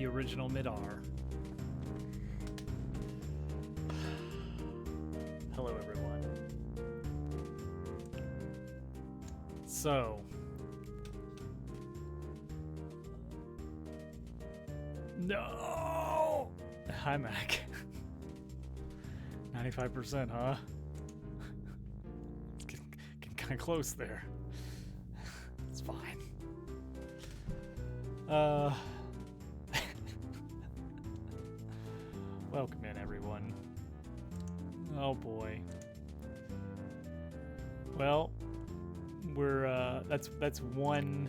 the original Midar. Hello, everyone. So, no! Hi, Mac. 95%, huh? Getting kind of close there. It's fine. Welcome in, everyone. Oh boy. Well, we're that's one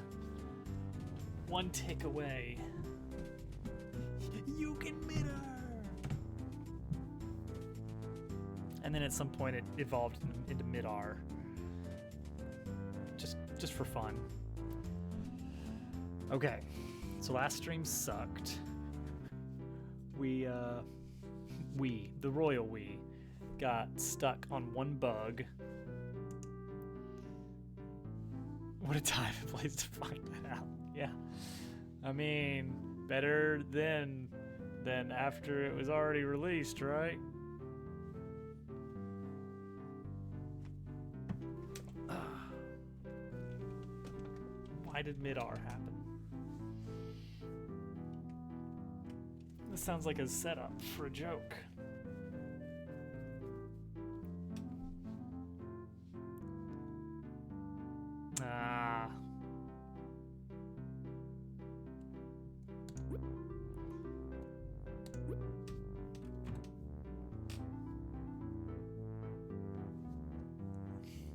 tick away. You can Midar. And then at some point it evolved into Midar. Just for fun. Okay. So last stream sucked. The royal we got stuck on one bug. What a time and place to find that out. Yeah. I mean, better then than after it was already released, right? Why did Midar happen? This sounds like a setup for a joke.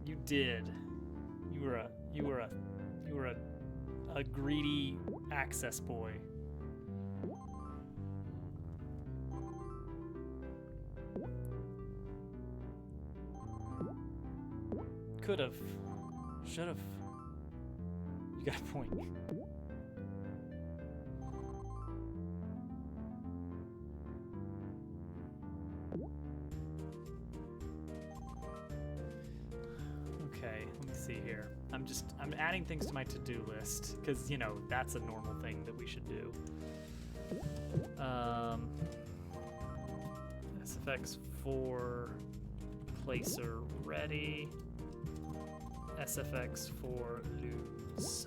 You did. You were a greedy access boy. Could've. Should've. You got a point. Okay, let me see here. I'm adding things to my to-do list, because, you know, that's a normal thing that we should do. SFX4 placer ready. SFX4 lose.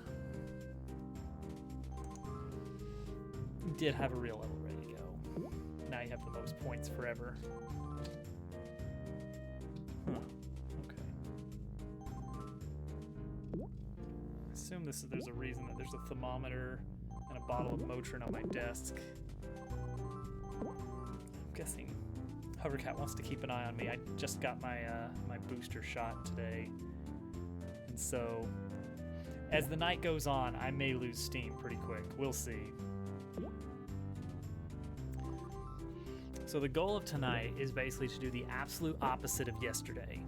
You did have a real level ready to go. Now you have the most points forever. Huh. Okay. I assume there's a reason that there's a thermometer and a bottle of Motrin on my desk. I'm guessing Hovercat wants to keep an eye on me. I just got my my booster shot today. And so, as the night goes on, I may lose steam pretty quick. We'll see. So the goal of tonight is basically to do the absolute opposite of yesterday.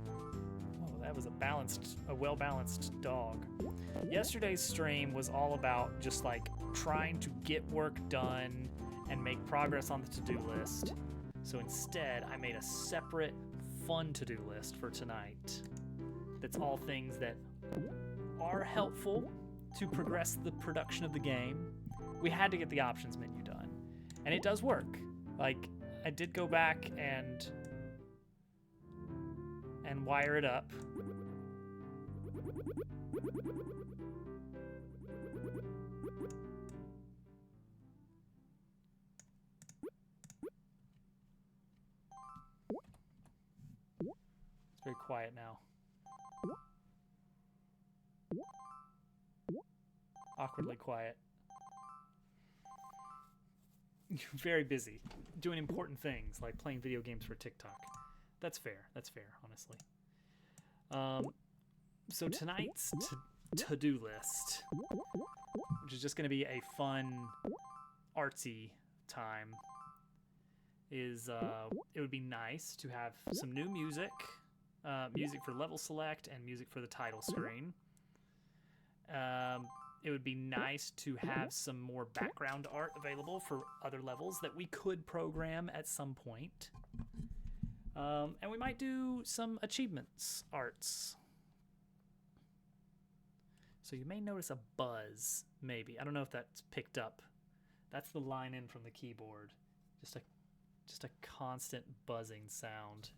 Oh, that was a well-balanced dog. Yesterday's stream was all about just like trying to get work done and make progress on the to-do list. So instead, I made a separate fun to-do list for tonight. That's all things that are helpful to progress the production of the game. We had to get the options menu done, and it does work. Like, I did go back and wire it up. It's very quiet now. Awkwardly quiet. You're very busy doing important things like playing video games for TikTok. That's fair, honestly. So tonight's to-do list, which is just going to be a fun, artsy time, is it would be nice to have some new music, music for level select and music for the title screen. It would be nice to have some more background art available for other levels that we could program at some point. And we might do some achievements arts. So you may notice a buzz, maybe. I don't know if that's picked up. That's the line in from the keyboard. Just a constant buzzing sound.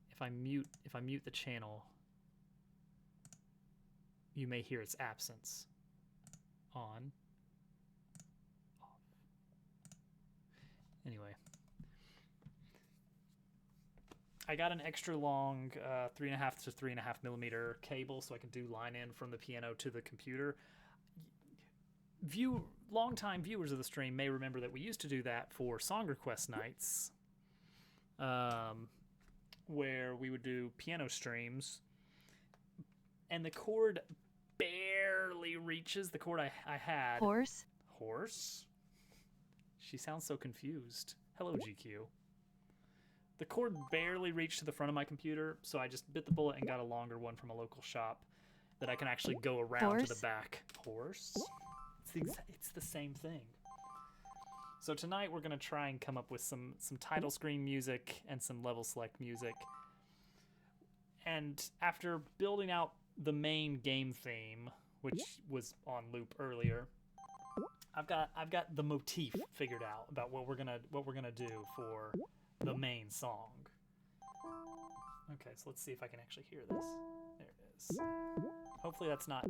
If I mute the channel, you may hear its absence. On. Off. Anyway. I got an extra long 3.5 to 3.5 millimeter cable so I can do line in from the piano to the computer. Long-time viewers of the stream may remember that we used to do that for song request nights, where we would do piano streams, and the cord barely reaches the cord I had. Horse? She sounds so confused. Hello, GQ. The cord barely reached to the front of my computer, so I just bit the bullet and got a longer one from a local shop that I can actually go around to the back. Horse? It's the same thing. So tonight we're going to try and come up with some title screen music and some level select music. And after building out the main game theme, which was on loop earlier, I've got the motif figured out about what we're gonna do for the main song. Okay, so let's see if I can actually hear this. There it is. Hopefully that's not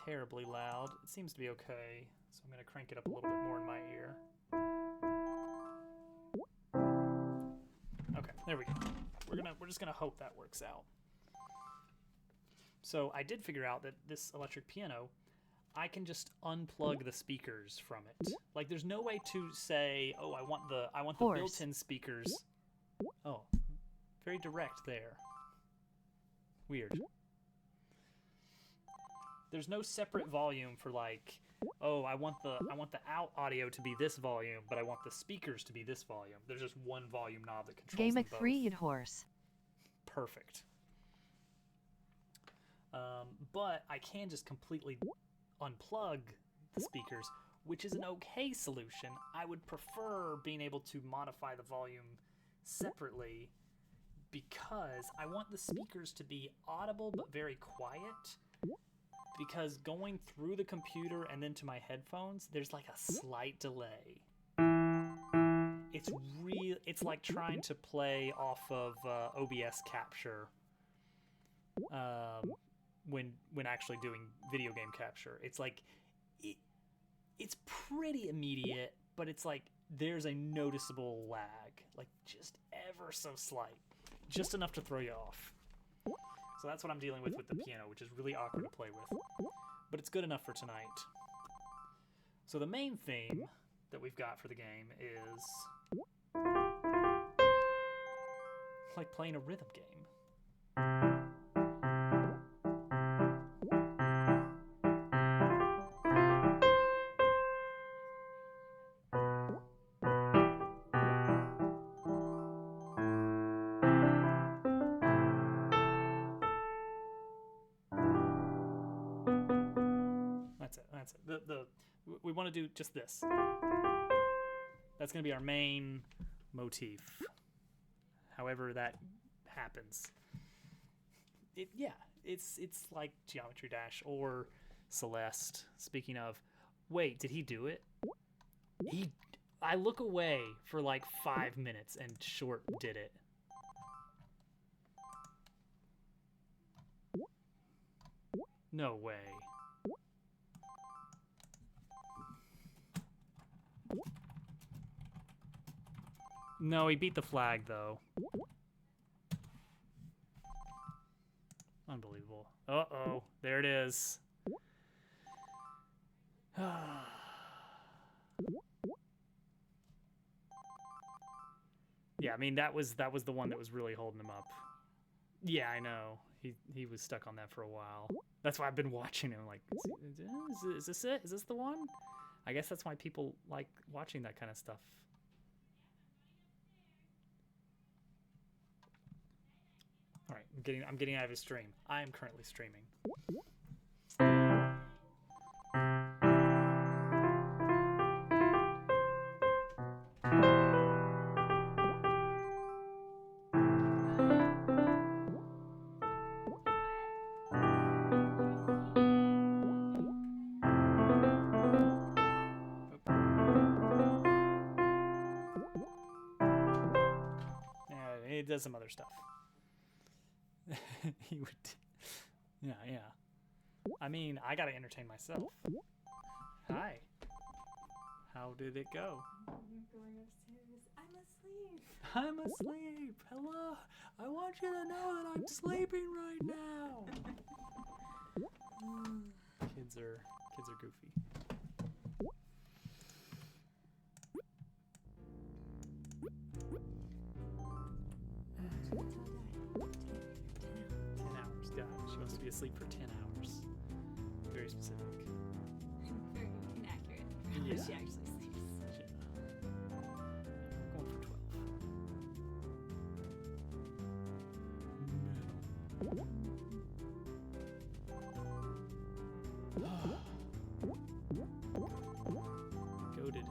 terribly loud. It seems to be okay, so I'm gonna crank it up a little bit more in my ear. Okay, there we go. We're just gonna hope that works out. So I did figure out that this electric piano, I can just unplug the speakers from it. Like, there's no way to say, oh, I want the built-in speakers. Oh, very direct there. Weird. There's no separate volume for, like, oh, I want the out audio to be this volume, but I want the speakers to be this volume. There's just one volume knob that controls them both. Game 3 horse. Perfect. But I can just completely unplug the speakers, which is an okay solution. I would prefer being able to modify the volume separately because I want the speakers to be audible but very quiet, because going through the computer and then to my headphones, there's like a slight delay. It's like trying to play off of OBS capture when actually doing video game capture. It's like it's pretty immediate, but it's like there's a noticeable lag, like just ever so slight, just enough to throw you off. So that's what I'm dealing with the piano, which is really awkward to play with, but it's good enough for tonight. So the main theme that we've got for the game is like playing a rhythm game. That's it. We want to do just this. That's going to be our main motif. However that happens. It's like Geometry Dash or Celeste. Speaking of, wait, did he do it? I look away for like 5 minutes and Short did it. No way. No, he beat the flag, though. Unbelievable. Uh-oh. There it is. Yeah, I mean, that was the one that was really holding him up. Yeah, I know. He was stuck on that for a while. That's why I've been watching him, like, is this it? Is this the one? I guess that's why people like watching that kind of stuff. All right, I'm getting out of his stream. I am currently streaming. does some other stuff. He would. Yeah. I mean, I gotta entertain myself. Hi. How did it go? You're going upstairs. I'm I'm asleep. asleep. Hello. I want you to know that I'm sleeping right now. Kids are goofy. Until I die. 10 hours. God, she wants to be asleep for 10 hours. Very specific. Very inaccurate for how Yeah. she actually sleeps. We're going for 12. Goated.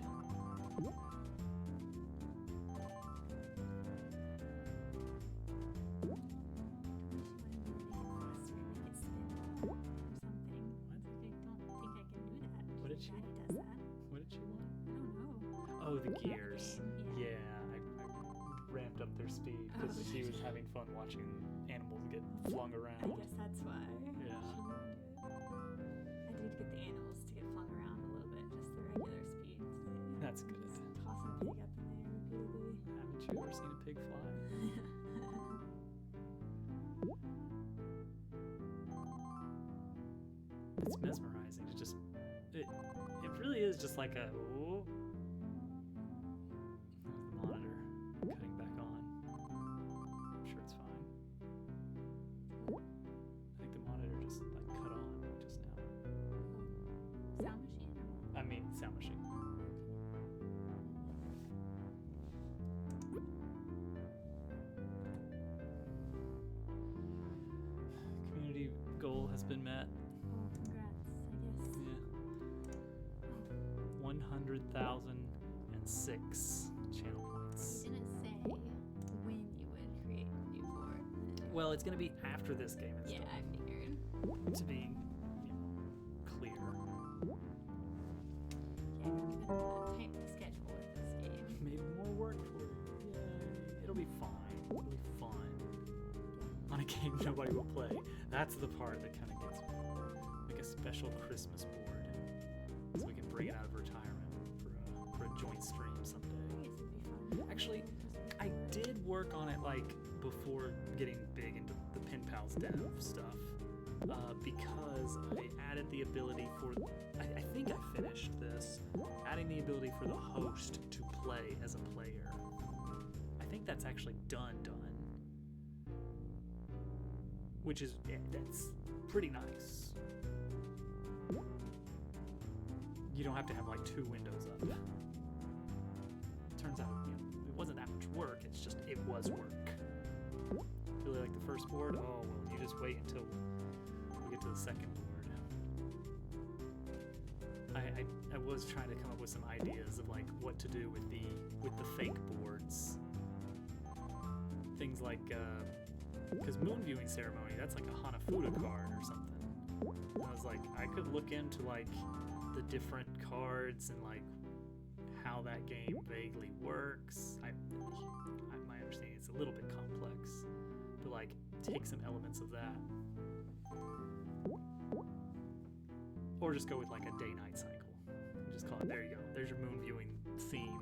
What did she Daddy want? does that. What did she want? I don't know. Oh, the gears. Yeah. Yeah, I ramped up their speed because Oh, she was having fun watching animals get flung I around. guess that's why. Yeah. She wanted to do it. I did get the animals to get flung around a little bit, just the regular speed. That's good. Just tossing pig up in the air repeatedly. Haven't you ever seen a pig fly? It's mesmerizing. It really is just like a. Oh. There's the monitor cutting back on. I'm sure it's fine. I think the monitor just like cut on just now. Sound machine or what? I mean, sound machine. Community goal has been met. Well, congrats, I guess. Yeah. 100,006 channel points. You didn't say when you would create a new board. Well, it's gonna be after this game is Yeah, done, I figured. to be clear. Yeah, I'm gonna tighten the schedule with this game. Made more work for you. Yay. It'll be fine. It'll be fun. On a game nobody will play. That's the part that kind of gets me. Like a special Christmas board, so we can bring it out of retirement for a joint stream someday. I guess it'd be fun. Actually, I did work on it like before getting big into the Pen Pals dev stuff, because I added the ability for. I think I finished this, adding the ability for the host to play as a player. I think that's actually done, which is that's pretty nice. You don't have to have like 2 windows up. Turns out, it wasn't that much work. It's just it was work. Really like the first board? Oh well, you just wait until we get to the second board. I was trying to come up with some ideas of like what to do with the fake boards. Things like because moon viewing ceremony, that's like a Hanafuda card or something. And I was like, I could look into like the different cards and like how that game vaguely works. My understanding is a little bit complex, but like take some elements of that, or just go with like a day-night cycle. And just call it. There you go. There's your moon viewing theme.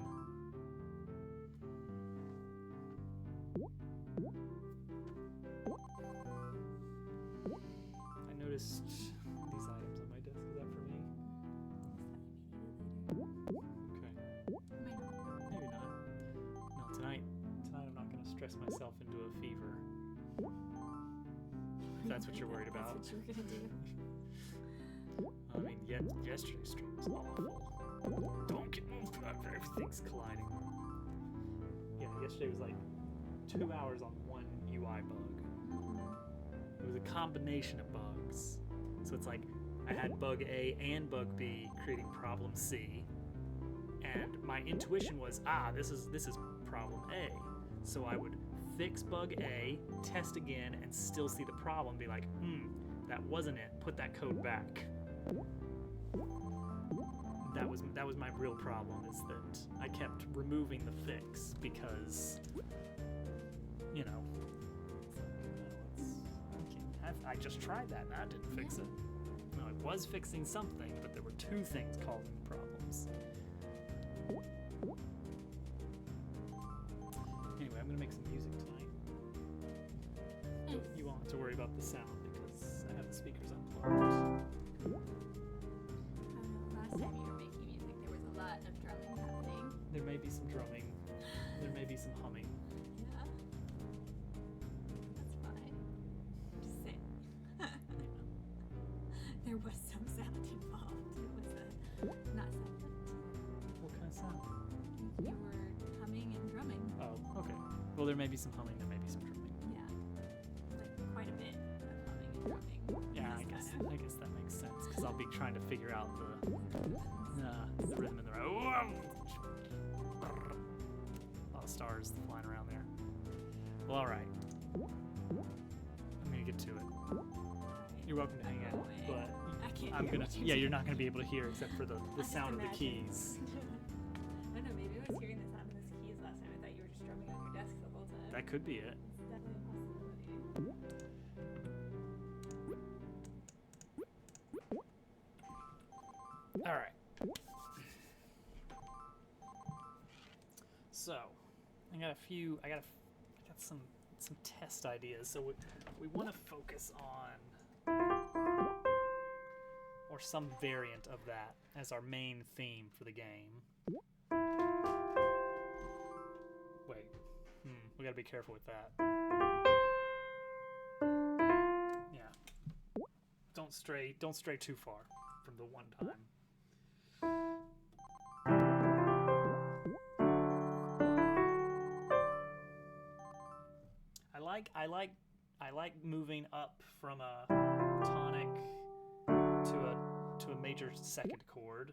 I noticed these items on my desk. Is that for me? Okay. Maybe not. No, tonight I'm not going to stress myself into a fever. If that's what you're worried about. That's what you were gonna do. I mean, yesterday's stream was awful. Don't get moved. Everything's colliding. Yeah, yesterday was like 2 hours on one UI bug. It was a combination of bugs. So it's like I had bug A and bug B creating problem C, and my intuition was, this is problem A. So I would fix bug A, test again, and still see the problem. Be like, that wasn't it. Put that code back. That was my real problem, is that I kept removing the fix because you know. I just tried that and that didn't fix it. No, it was fixing something, but there were two things causing problems. Anyway, I'm gonna make some music tonight. You won't have to worry about the sound because I have the speakers unplugged. Last time you were making music, there was a lot of drumming happening. There may be some drumming. There may be some humming. Yeah. That's fine. Just saying. There was some sound involved. It was not silent. What kind of sound? You were humming and drumming. Oh, okay. Well, there may be some humming. There may be some drumming. Yeah. Like quite a bit of humming and drumming. Yeah, I guess that makes sense because I'll be trying to figure out the rhythm and the a lot of stars flying around there. Well, all right. I'm gonna get to it. You're welcome to hang out, but I can't I'm hear gonna. what you're Yeah, you're doing. not gonna be able to hear except for the just sound of the imagining. keys. I don't know, maybe I was hearing the sound of those keys last time. I thought you were just drumming on your desk the whole time. That could be it. It's definitely a possibility. All right. So, I got some test ideas. So we want to focus on or some variant of that as our main theme for the game. Wait. We got to be careful with that. Yeah. Don't stray too far from the one time. I like moving up from a tonic to a major second chord.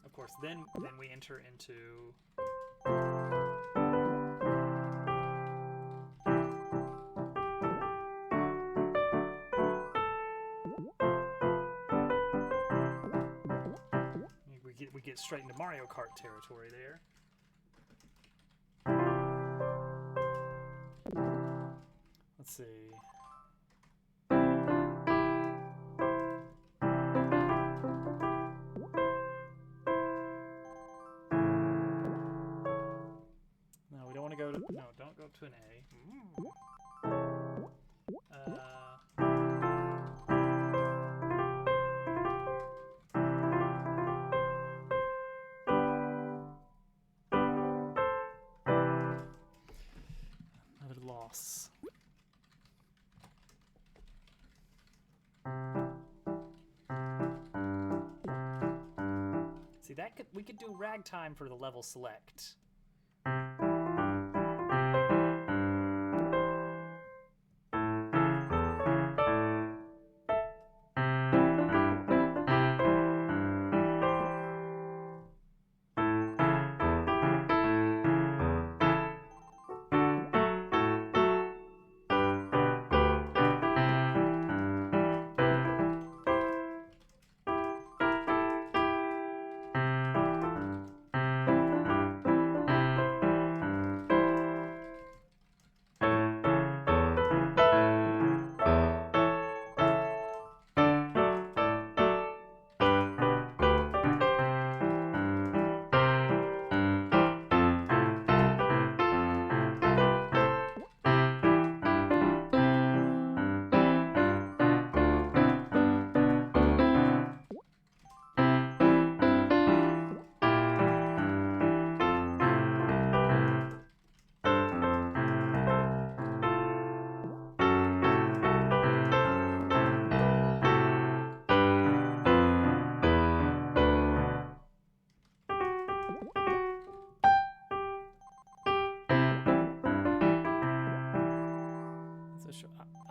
Of course, then we enter into we get straight into Mario Kart territory there. Let's see. No, we don't want to go to. No, don't go to an A. Another loss. See, we could do ragtime for the level select.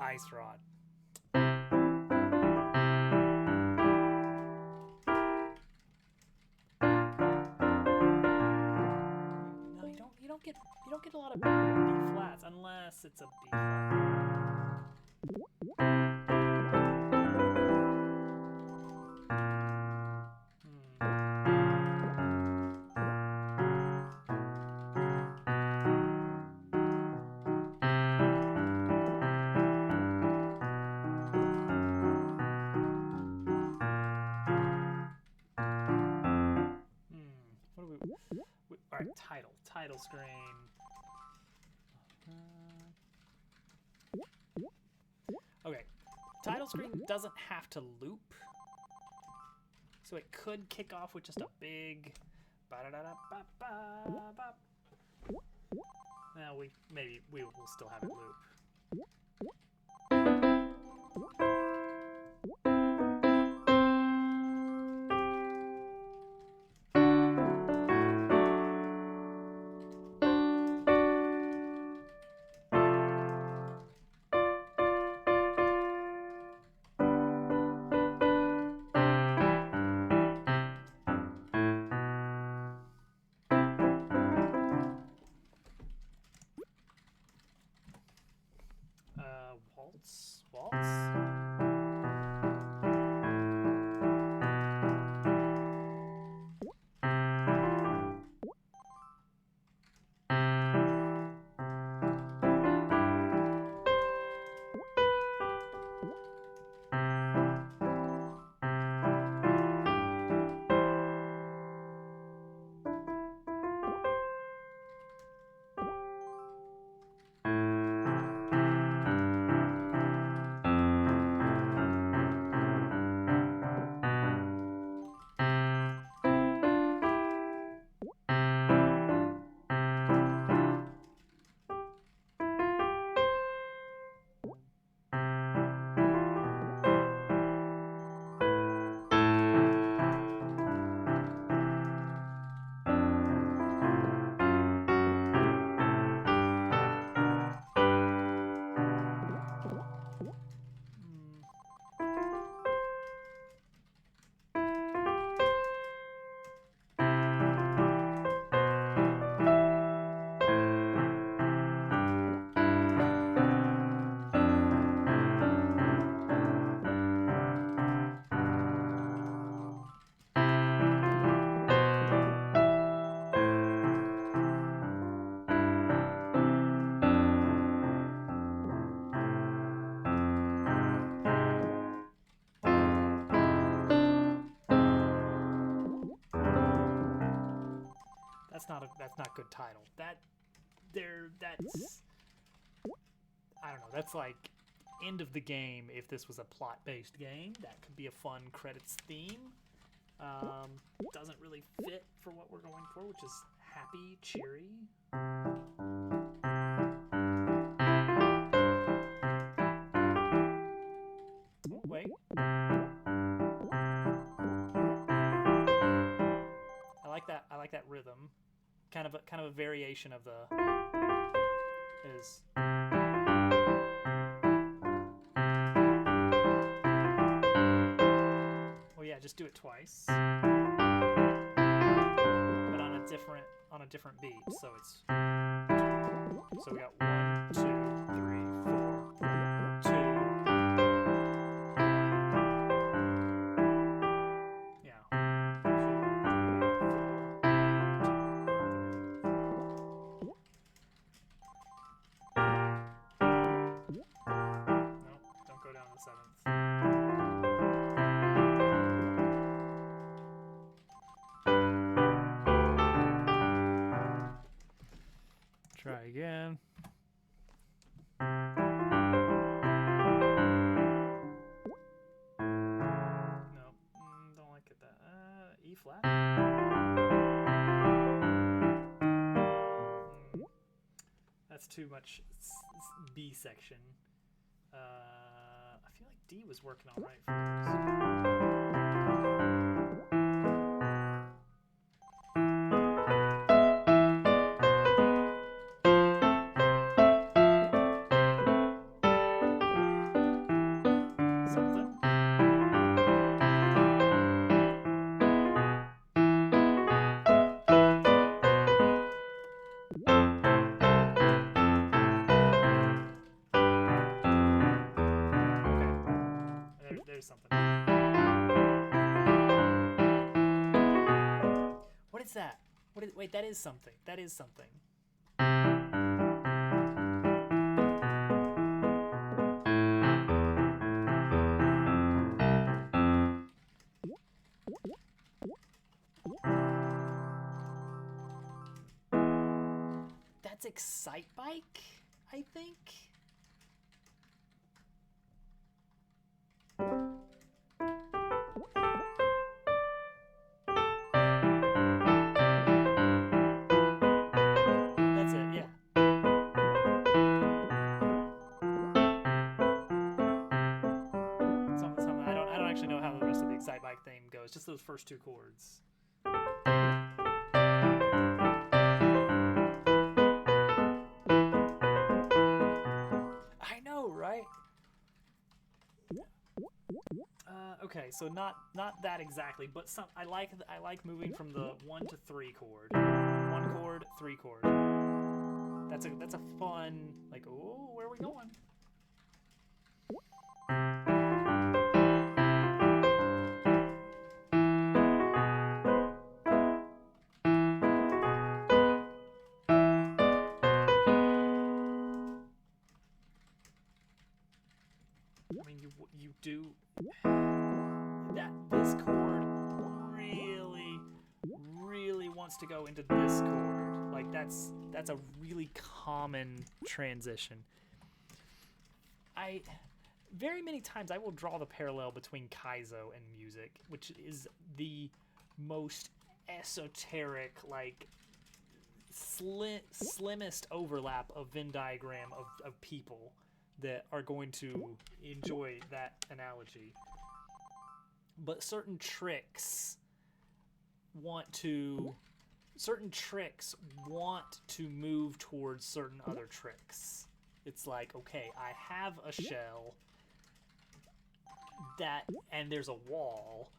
Ice Rod. No, you don't get a lot of B flats unless it's a B flat. Title screen. Okay, title screen doesn't have to loop, so it could kick off with just a big. Now we will still have it loop. Waltz. That's not good title. That's I don't know. That's like end of the game if this was a plot-based game. That could be a fun credits theme. Doesn't really fit for what we're going for, which is happy, cheery. Oh, wait. I like that rhythm. Kind of a variation of the is. Well, yeah, just do it twice, but on a different beat. So it's so we got 1, 2, 3, 4, 2. Yeah. 2, 3, 4. Nope, don't go down to the 7th. Try again. Nope, don't like it that. E flat. That's too much B section. I feel like D was working all right for something. What is that? Wait, that is something. That is something. That's Excite Bike, I think. That's it, yeah. Something. I don't actually know how the rest of the Excite Bike theme goes. Just those first two chords. I know, right? Okay, so not that exactly, but I like moving from the 1 to 3 chord. 1 chord, 3 chord. That's a fun, like, oh, where are we going? I mean, you do that. This chord really wants to go into this chord. Like that's a really common transition. Very many times I will draw the parallel between Kaizo and music, which is the most esoteric, like slimmest overlap of Venn diagram of people that are going to enjoy that analogy. But certain tricks want to move towards certain other tricks. It's like, okay, I have a shell and there's a wall,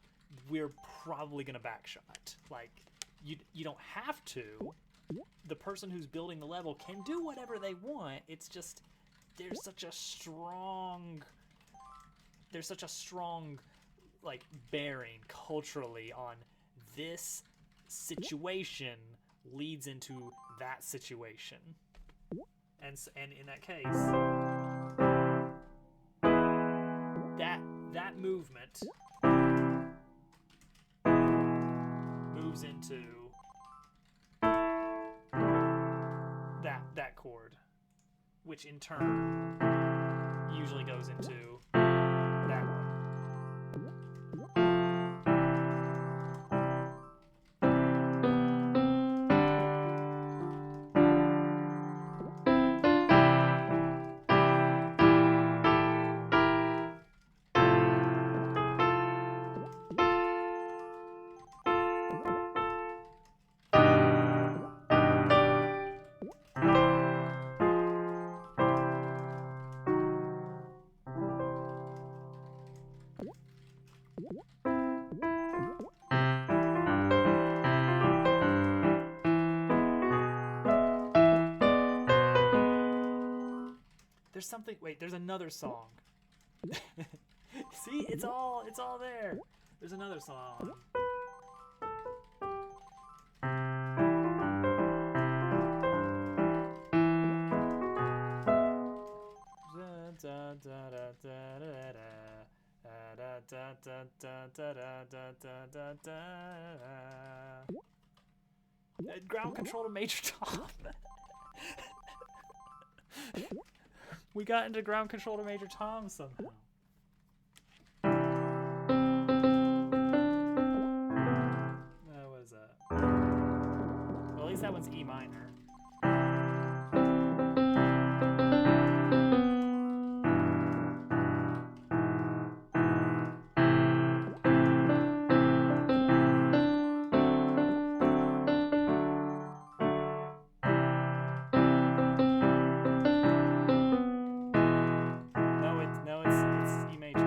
we're probably gonna backshot. Like, you don't have to. The person who's building the level can do whatever they want. It's just there's such a strong like bearing culturally on this situation leads into that situation, and in that case, that movement moves into that chord, which in turn usually goes into that one. There's something. Wait, there's another song. See, it's all there. There's another song. Ground control to Major Tom. We got into ground control to Major Tom somehow. What was that? Well, at least that one's E minor. No, it's E major.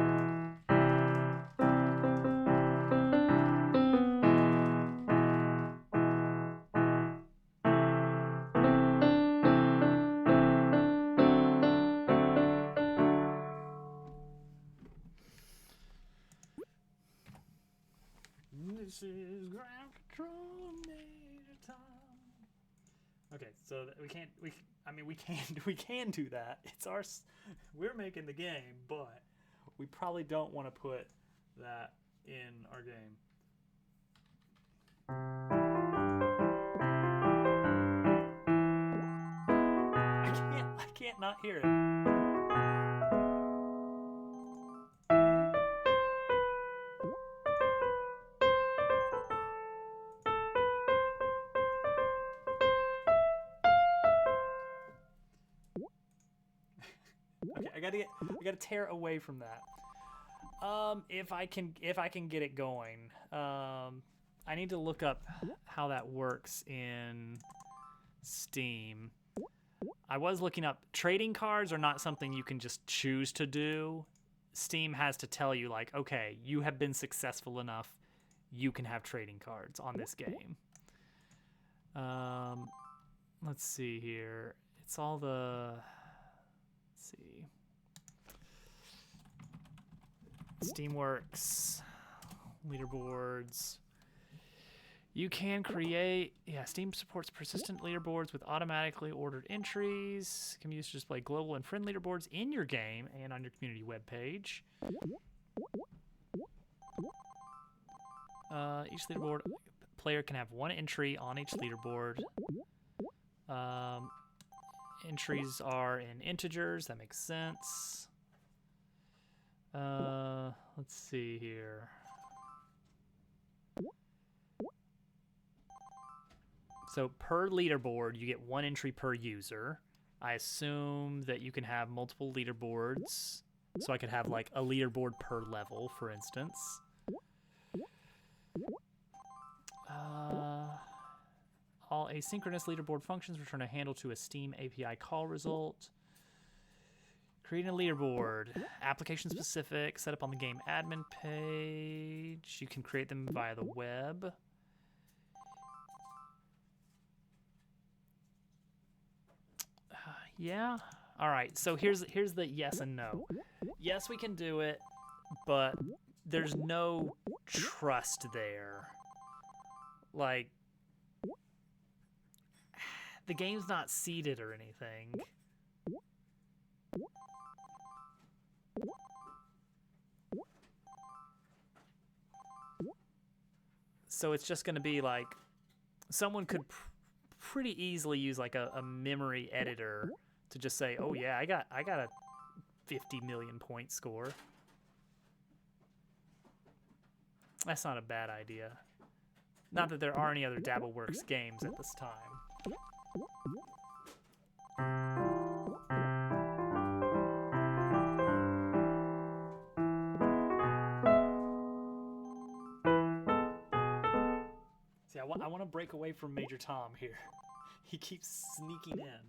This is ground control, Major Tom. Okay, so we can do that. We're making the game, but we probably don't want to put that in our game. not hear it. Okay, I gotta tear away from that. If I can get it going, I need to look up how that works in Steam. I was looking up, trading cards are not something you can just choose to do. Steam has to tell you, like, okay, you have been successful enough, you can have trading cards on this game. Let's see here. It's all the, let's see. Steamworks, leaderboards. You can create, Steam supports persistent leaderboards with automatically ordered entries. Can be used to display global and friend leaderboards in your game and on your community webpage. Each leaderboard player can have one entry on each leaderboard. Entries are in integers, that makes sense. Let's see here. So per leaderboard, you get one entry per user. I assume that you can have multiple leaderboards. So I could have like a leaderboard per level, for instance. All asynchronous leaderboard functions return a handle to a Steam API call result. Creating a leaderboard, application specific, set up on the game admin page. You can create them via the web. Yeah. All right. So here's the yes and no. Yes, we can do it, but there's no trust there. Like, the game's not seeded or anything. So it's just going to be like, someone could pretty easily use like a memory editor to just say, oh yeah, I got a 50 million point score. That's not a bad idea. Not that there are any other Dabbleworks games at this time. See, I want to break away from Major Tom here. He keeps sneaking in.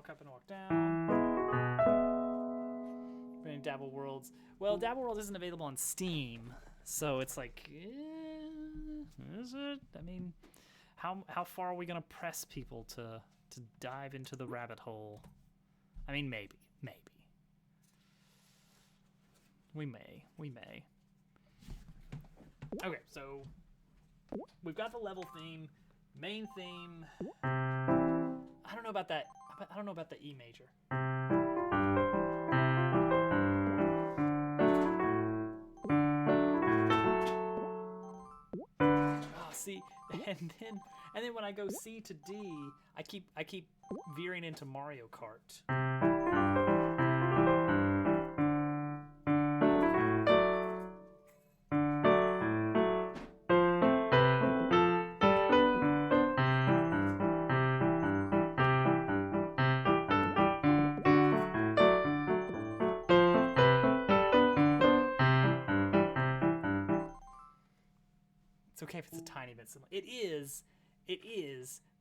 Up and walk down. Running Dabble Worlds. Well, Dabble Worlds isn't available on Steam, so it's like, is it? I mean, how far are we gonna press people to dive into the rabbit hole? I mean, maybe. We may. Okay, so we've got the level theme, main theme. I don't know about that. I don't know about the E major. Oh, see, and then when I go C to D, I keep veering into Mario Kart. It's okay if it's a tiny bit similar. It is.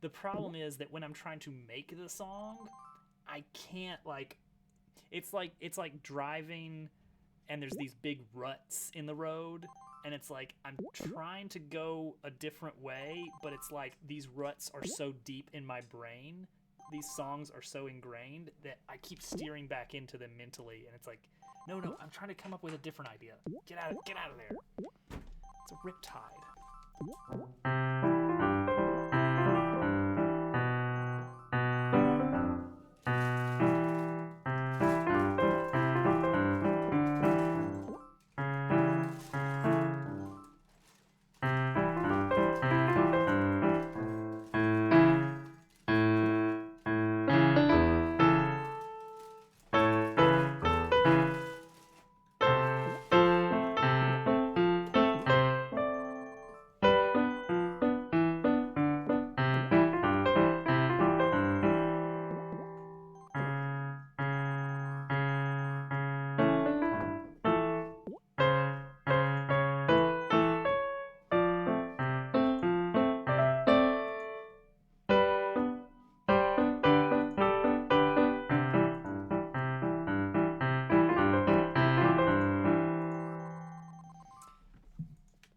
The problem is that when I'm trying to make the song, I can't, like, it's like driving and there's these big ruts in the road, and it's like I'm trying to go a different way, but it's like these ruts are so deep in my brain, these songs are so ingrained that I keep steering back into them mentally, and it's like, no, I'm trying to come up with a different idea. Get out of there. It's a riptide.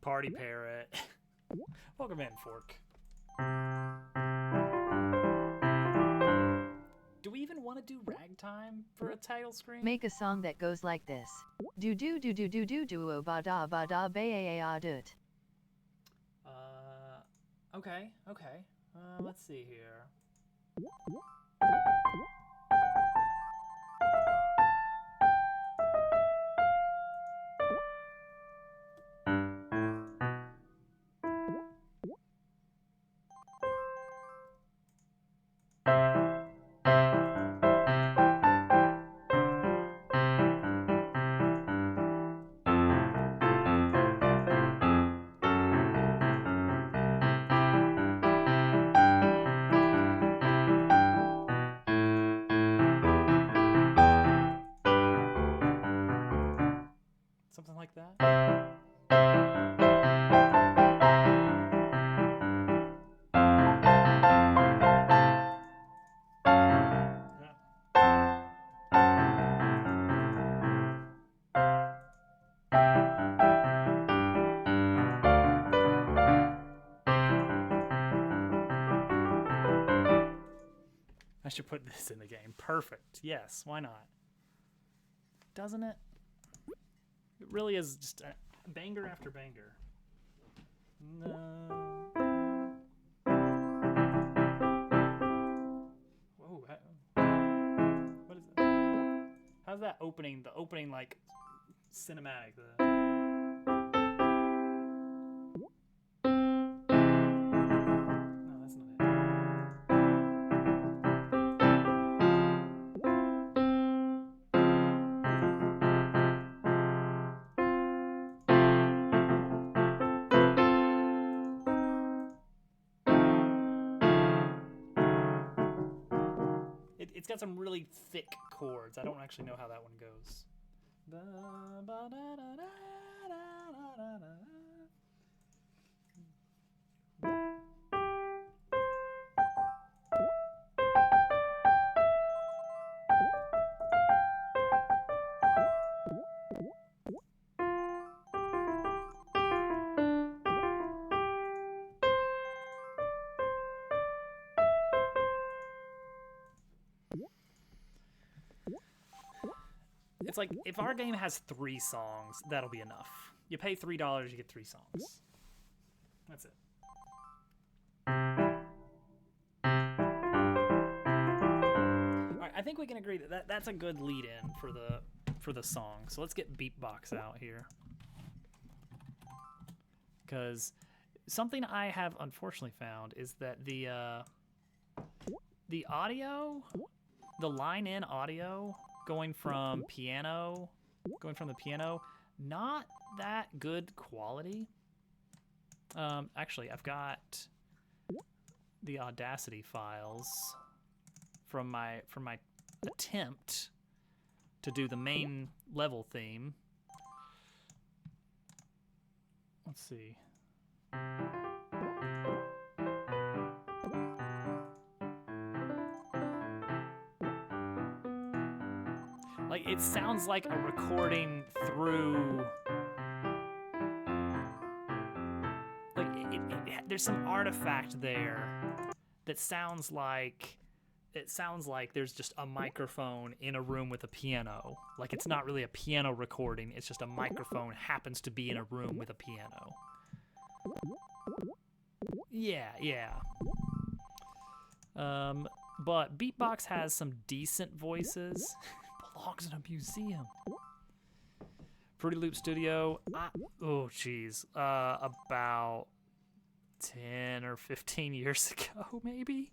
Party Parrot. Welcome in, Fork. Do we even want to do ragtime for a title screen? Make a song that goes like this. Do do do do do do do o ba da ba a dut. Okay. Let's see here. Something like that. I should put this in the game. Perfect. Yes, why not? Doesn't it? It really is just a banger after banger. No. Whoa. What is it? How's that opening? The opening, like, cinematic. No, that's not it. It's got some really thick chords. I don't actually know how that one goes. It's like, if our game has 3 songs, that'll be enough. You pay $3, you get 3 songs. That's it. Alright, I think we can agree that that's a good lead-in for the song. So let's get Beatbox out here. Because something I have unfortunately found is that the audio, the line-in audio going from the piano, not that good quality. Actually, I've got the Audacity files from my attempt to do the main level theme. Let's see. Like, it sounds like a recording through... Like, there's some artifact there that sounds like... It sounds like there's just a microphone in a room with a piano. Like, it's not really a piano recording, it's just a microphone happens to be in a room with a piano. Yeah. But Beatbox has some decent voices. Belongs in a museum. Fruity Loop Studio, about 10 or 15 years ago, maybe?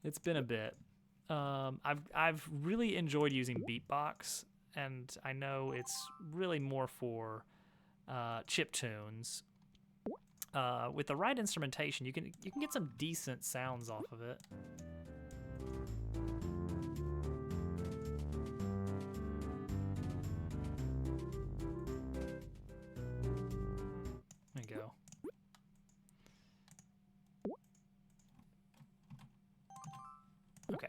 It's been a bit. I've really enjoyed using Beatbox, and I know it's really more for chiptunes. With the right instrumentation, you can get some decent sounds off of it. There you go. Okay.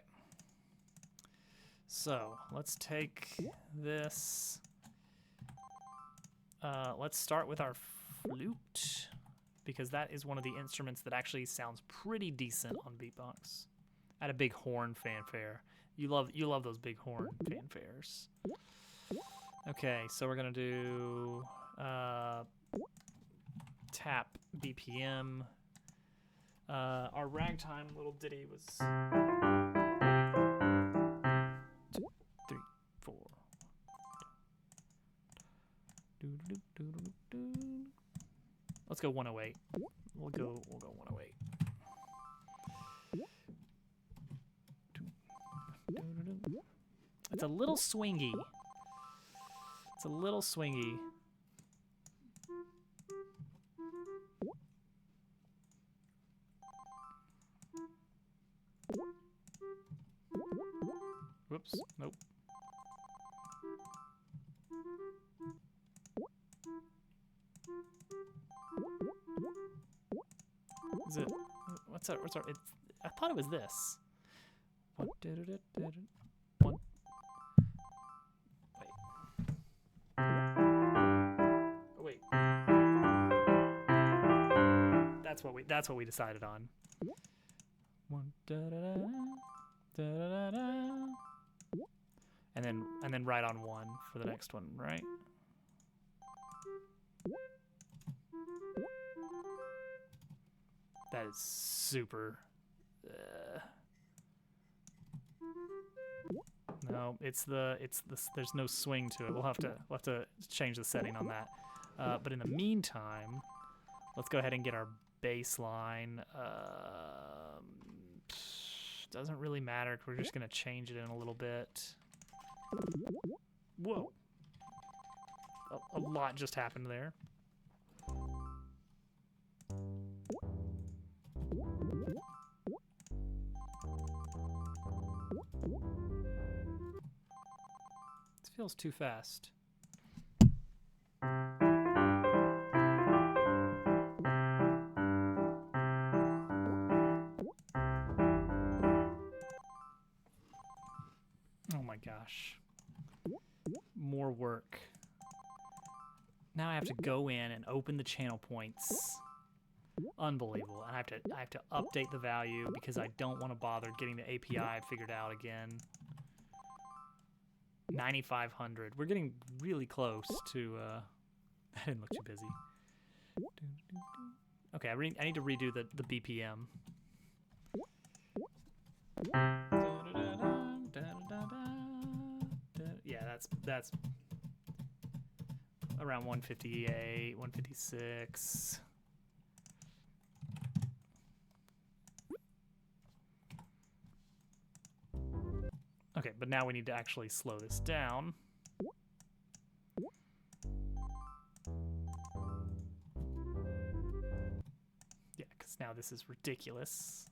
So let's take this. Let's start with our flute, because that is one of the instruments that actually sounds pretty decent on Beatbox. Add a big horn fanfare. You love those big horn fanfares. Okay, so we're gonna do tap BPM. Our ragtime little ditty was 2, 3, 4. Let's go 108. We'll go 108. It's a little swingy. It's a little swingy. Whoops, nope. Is it? What's our? It's. I thought it was this. One. One. Wait. Oh wait. That's what we decided on. One. And then right on 1 for the next one, right? That is super. No, it's the. There's no swing to it. We'll have to change the setting on that. But in the meantime, let's go ahead and get our bass line. Doesn't really matter. We're just gonna change it in a little bit. Whoa! A lot just happened there. This feels too fast. Oh my gosh. More work. Now I have to go in and open the channel points. Unbelievable. And I have to update the value because I don't want to bother getting the API figured out again. 9,500. We're getting really close to I didn't look too busy. Okay, I need to redo the BPM. Yeah, that's around 158, 156. Okay, but now we need to actually slow this down. Yeah, because now this is ridiculous.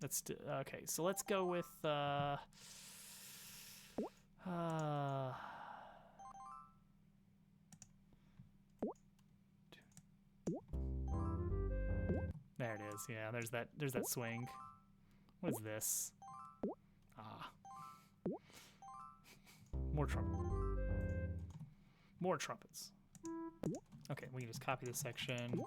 Let's do, okay, so let's go with There it is. Yeah, there's that swing. What is this? Ah. More trumpet. More trumpets. Okay, we can just copy this section.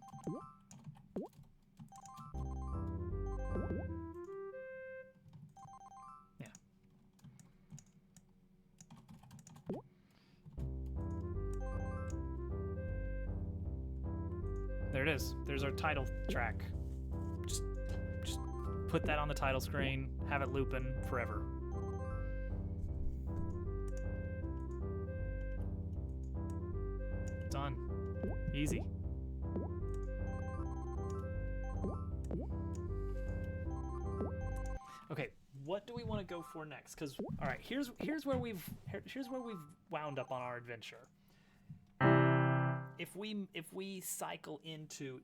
Yeah. There it is. There's our title track. Just put that on the title screen, have it looping forever. Done. Easy. Okay, what do we want to go for next? Because all right, here's where we've wound up on our adventure. If we cycle into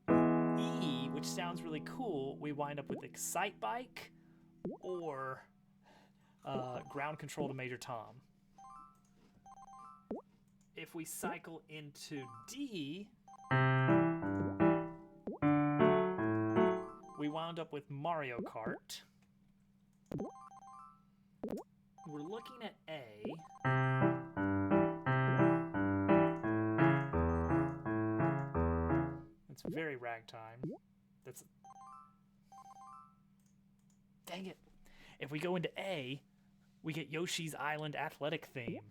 E, which sounds really cool, we wind up with Excite Bike or Ground Control to Major Tom. If we cycle into D, we wound up with Mario Kart. We're looking at A. It's very ragtime. That's... Dang it. If we go into A, we get Yoshi's Island athletic theme.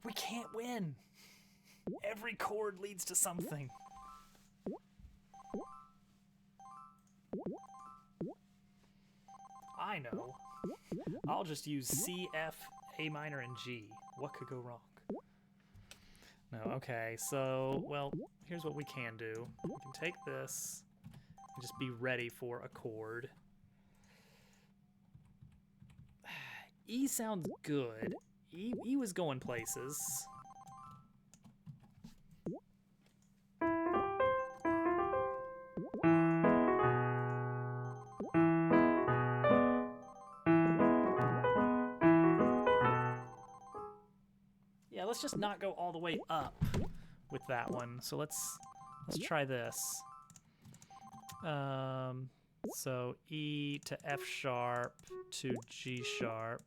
We can't win. Every chord leads to something. I know. I'll just use C, F, A minor, and G. What could go wrong? No, okay, so, well, here's what we can do. We can take this and just be ready for a chord. E sounds good. E was going places. Yeah, let's just not go all the way up with that one. So let's try this. So E to F sharp to G sharp.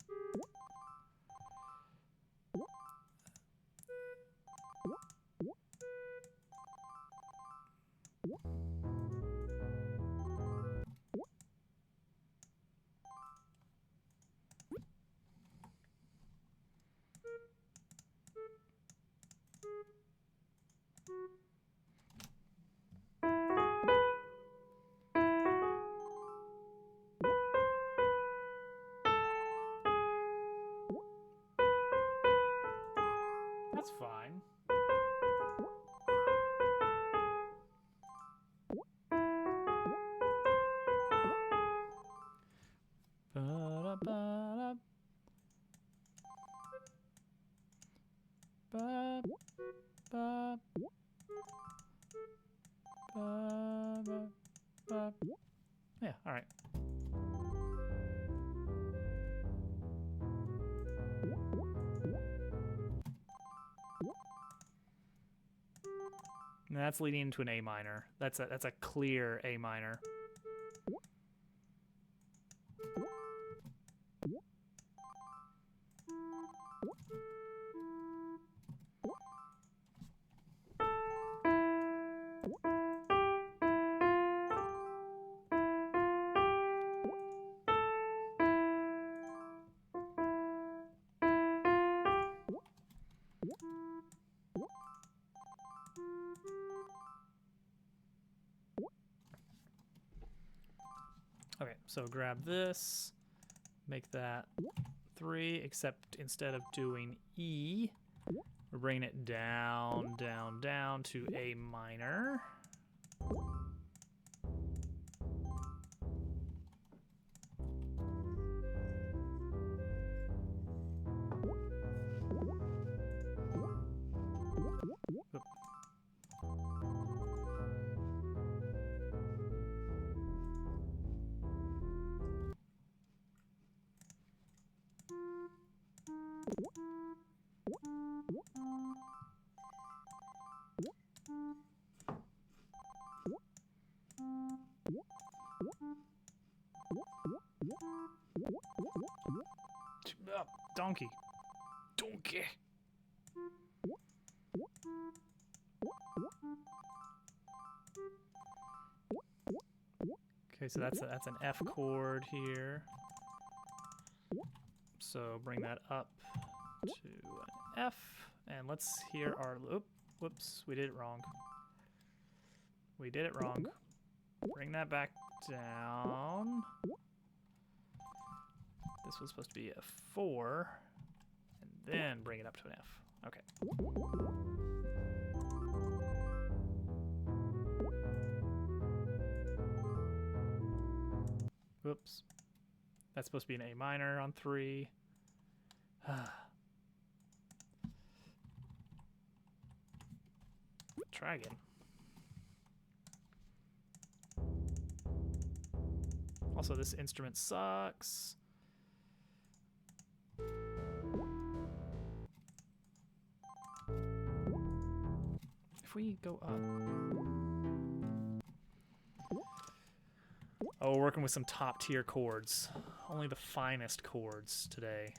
That's fine. Ba-da-ba-da. Ba-ba-ba. Ba-ba-ba. Yeah, all right. And that's leading into an A minor. That's a clear A minor. Okay, so grab this, make that 3, except instead of doing E, we're bringing it down, down, down to A minor. Oop. Donkey. Donkey. Okay, so that's an F chord here. So bring that up to an F, and let's hear our loop. Whoops, we did it wrong. We did it wrong. Bring that back down. This was supposed to be a 4, and then bring it up to an F. Okay. Whoops. That's supposed to be an A minor on 3. Try again. Also, this instrument sucks. If we go up. Oh, we're working with some top tier chords. Only the finest chords today.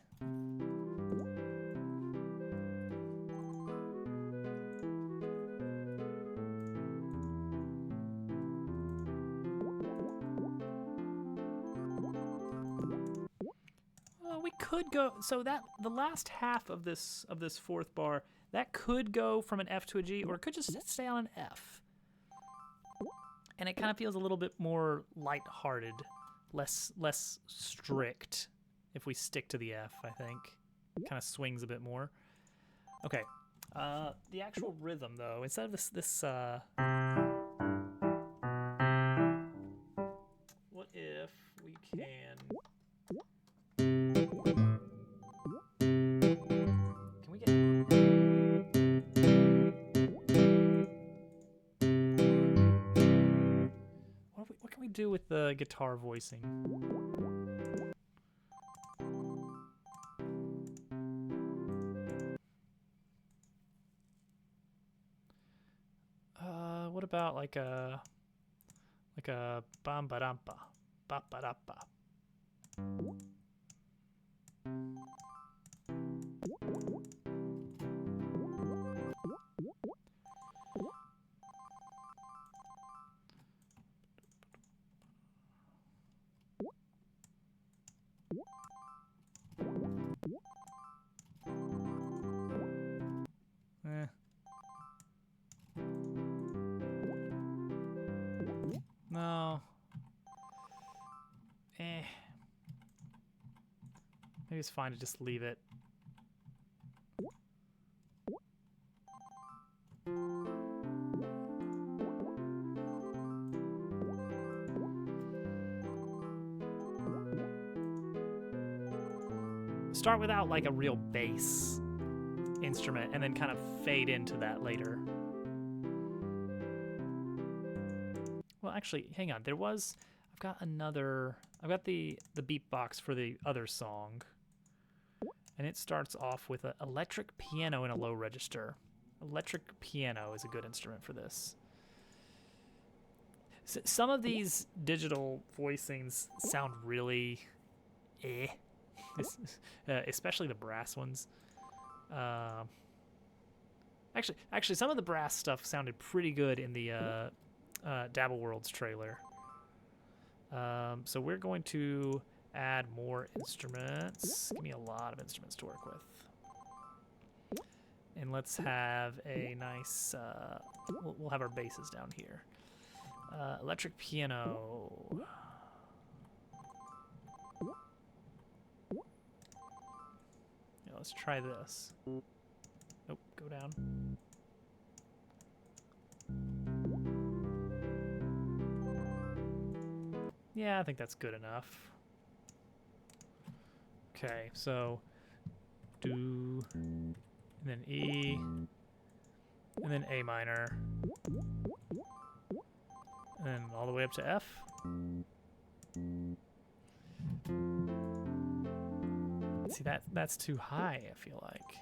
We could go, so that the last half of this fourth bar, that could go from an F to a G, or it could just stay on an F. And it kind of feels a little bit more lighthearted, less strict if we stick to the F, I think. Kind of swings a bit more. Okay. The actual rhythm, though, instead of this what if we can we get what can we do with the guitar voicing? What about like a bam ba dam ba ba ba da ba? No. Maybe it's fine to just leave it. Start without like a real bass instrument and then kind of fade into that later. Well, actually, hang on. I've got the beatbox for the other song. And it starts off with an electric piano in a low register. Electric piano is a good instrument for this. So some of these digital voicings sound really especially the brass ones. Actually, some of the brass stuff sounded pretty good in the Dabble Worlds trailer. So we're going to add more instruments. Give me a lot of instruments to work with. And let's have a nice, we'll have our basses down here. Electric piano. Yeah, let's try this. Nope, go down. Yeah, I think that's good enough. Okay, so do, and then E, and then A minor, and then all the way up to F. See, that's too high, I feel like.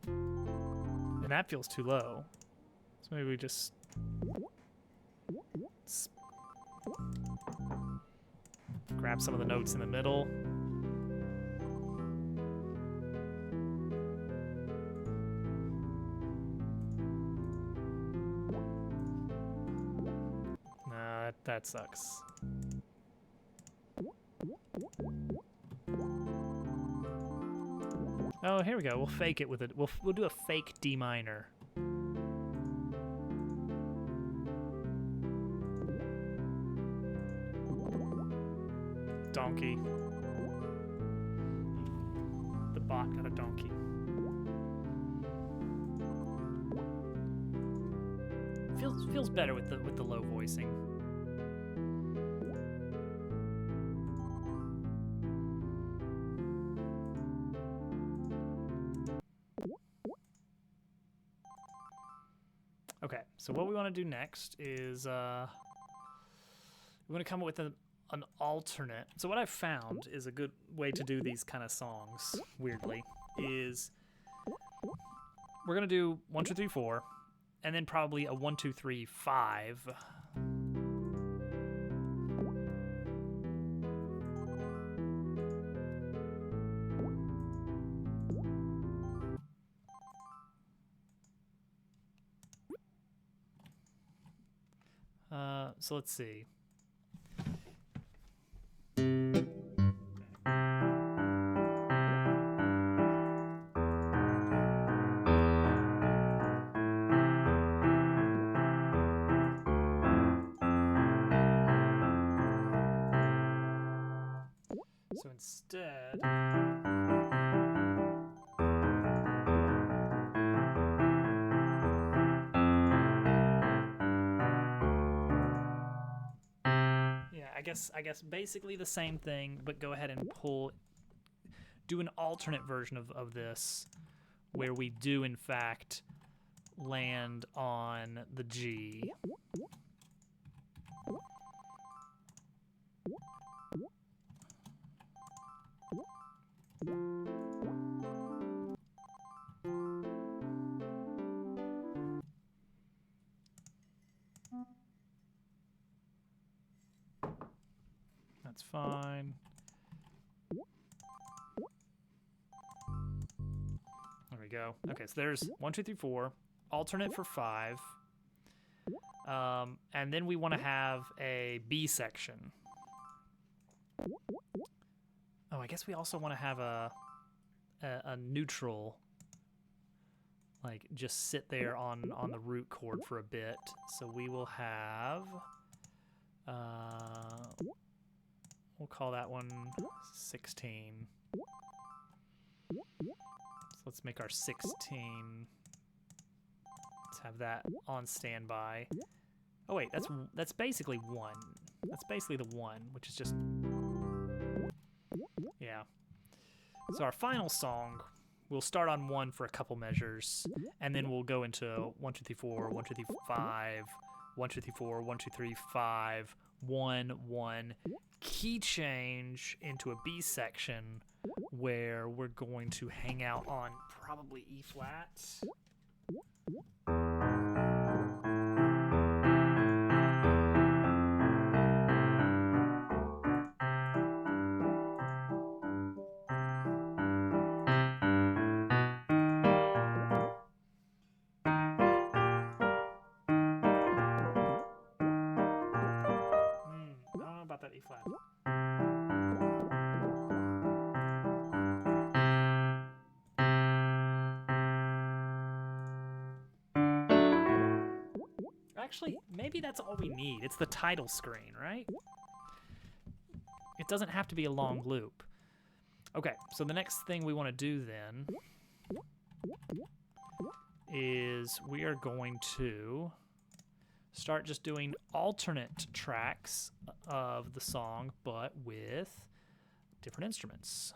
And that feels too low. So maybe we just Let's grab some of the notes in the middle. Nah, that sucks. Oh, here we go. We'll fake it with it. We'll do a fake D minor. Donkey. The bot got a donkey. Feels better with the low voicing. Okay, so what we want to do next is we want to come up with an alternate. So what I've found is a good way to do these kind of songs, weirdly, is we're going to do 1, 2, 3, 4, and then probably a 1, 2, 3, 5. So let's see. So instead, I guess basically the same thing, but go ahead and do an alternate version of this, where we do in fact land on the G. That's fine. There we go. Okay, so there's 1, 2, 3, 4. Alternate for 5. And then we want to have a B section. Oh, I guess we also want to have a neutral, like just sit there on the root chord for a bit. So we will have, we'll call that one 16. So let's make our 16. Let's have that on standby. Oh wait, that's basically 1. That's basically the 1, which is just, yeah. So our final song, we'll start on 1 for a couple measures, and then we'll go into 1, 2, 3, 4, 1, 2, 3, 5, 1, 2, 3, 4, 1, 2, 3, 5, 1, 1, key change into a B section where we're going to hang out on probably E flat. I don't know about that E flat. Actually, maybe that's all we need. It's the title screen, right? It doesn't have to be a long loop. Okay, so the next thing we want to do then is we are going to start just doing alternate tracks of the song, but with different instruments.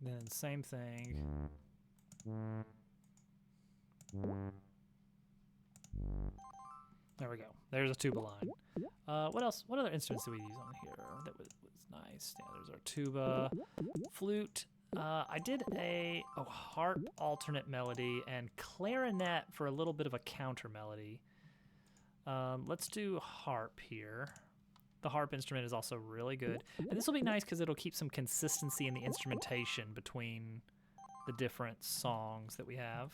Then same thing. There we go. There's a tuba line. What else? What other instruments do we use on here? That was nice. Yeah, there's our tuba, flute. I did a harp alternate melody and clarinet for a little bit of a counter melody. Let's do harp here. The harp instrument is also really good. And this will be nice because it'll keep some consistency in the instrumentation between the different songs that we have.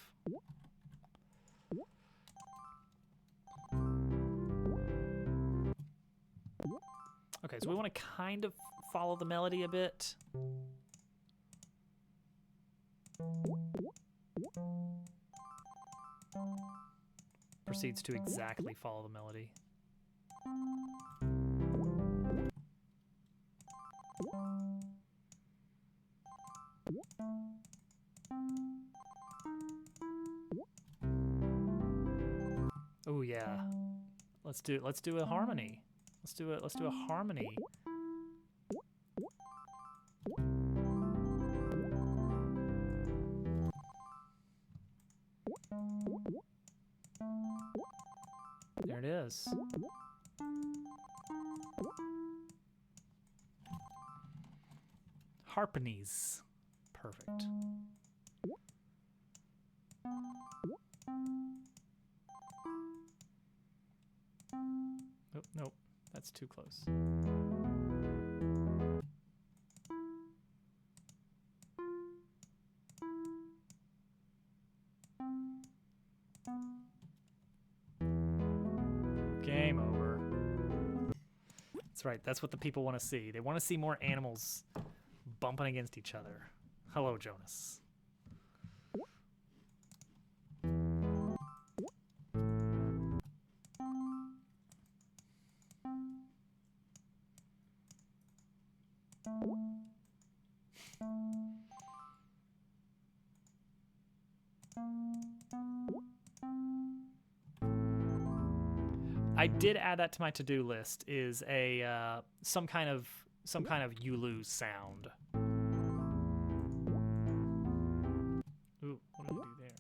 Okay, so we want to kind of follow the melody a bit. Proceeds to exactly follow the melody. Oh yeah. Let's do a harmony. Let's do a harmony. There it is. Harmonies. Perfect. Oh, nope. That's too close. Game over. That's right. That's what the people want to see. They want to see more animals bumping against each other. Hello, Jonas. I did add that to my to-do list. Is a some kind of you lose sound. Ooh, what did I do there?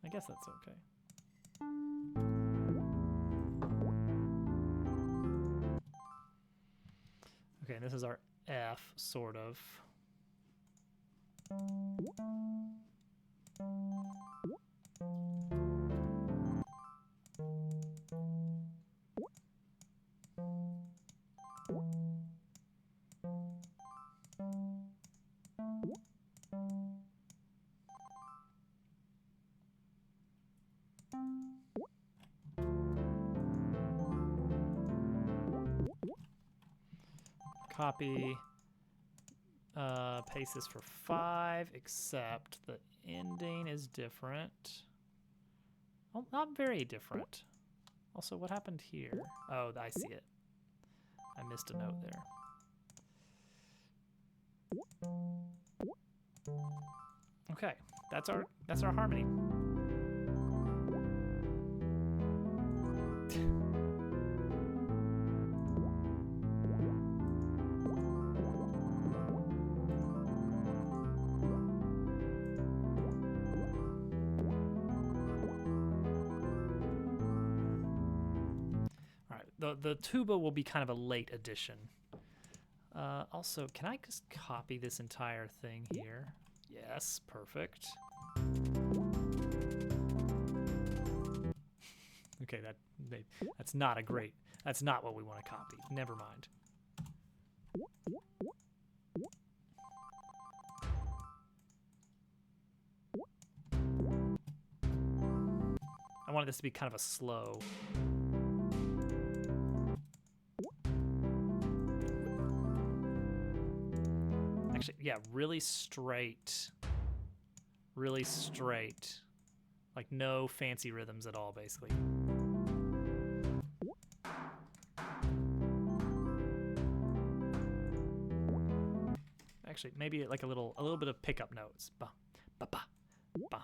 I guess that's okay. Okay, this is our F, sort of. Copy, paste this for 5, except the ending is different. Well, not very different. Also, what happened here? Oh, I see it. I missed a note there. Okay, that's our harmony. The tuba will be kind of a late addition. Also, can I just copy this entire thing here? Yes, perfect. Okay, that's not that's not what we want to copy. Never mind. I wanted this to be kind of a slow. Actually, yeah, really straight. Really straight. Like no fancy rhythms at all, basically. Actually, maybe like a little bit of pickup notes. Ba, ba, ba, ba.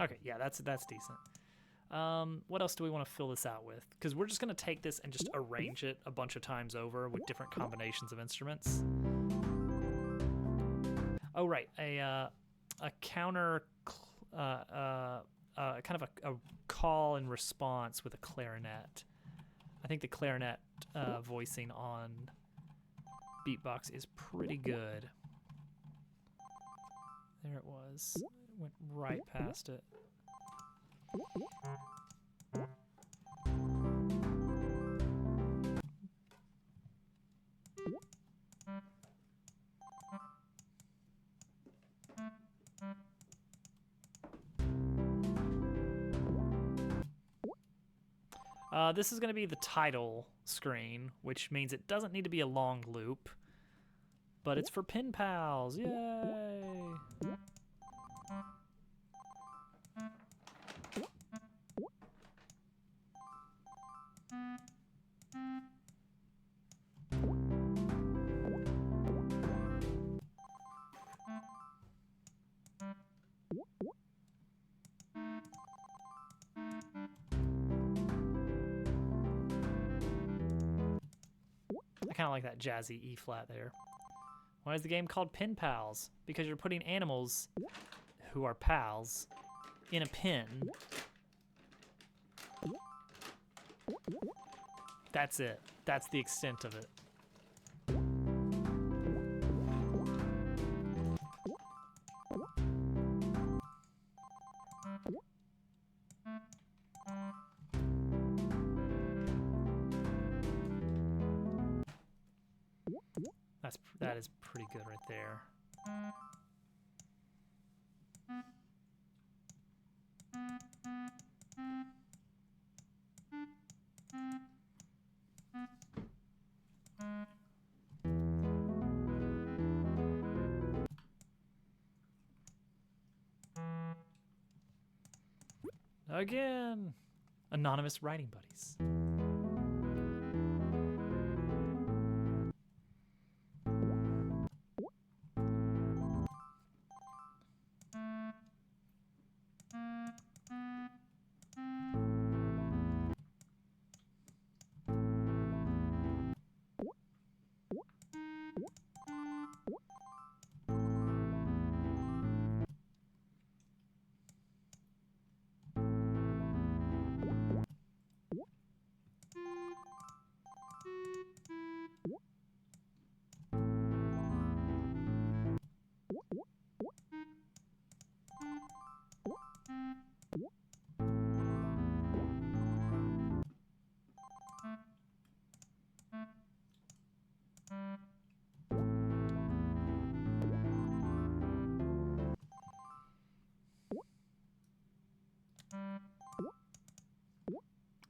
Okay, yeah, that's decent. What else do we want to fill this out with? Because we're just going to take this and just arrange it a bunch of times over with different combinations of instruments. Oh, right, a counter, kind of a call and response with a clarinet. I think the clarinet voicing on Beatbox is pretty good. There it was. Went right past it. This is going to be the title screen, which means it doesn't need to be a long loop, but it's for Pen Pals. Yay! I kind of like that jazzy E flat there. Why is the game called Pen Pals? Because you're putting animals who are pals in a pen. That's it. That's the extent of it. That is pretty good right there. Again, anonymous writing buddies.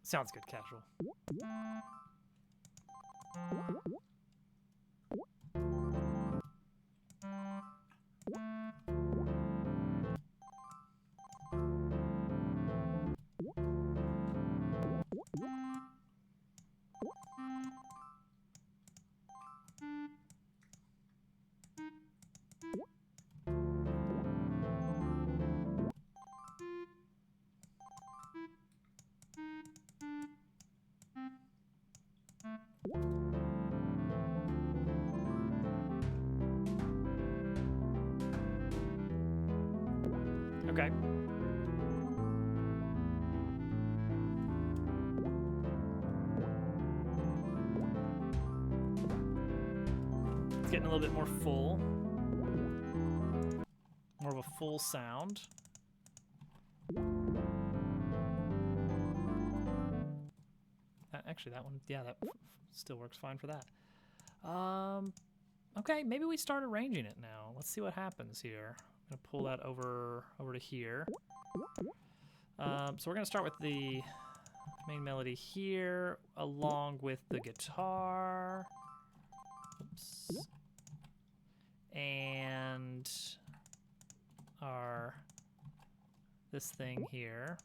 Sounds good, casual. Okay. It's getting a little bit more full. More of a full sound. actually, that one, yeah, that still works fine for that. Okay, maybe we start arranging it now. Let's see what happens here. I'm gonna pull that over to here. So we're gonna start with the main melody here, along with the guitar. Oops. And this thing here.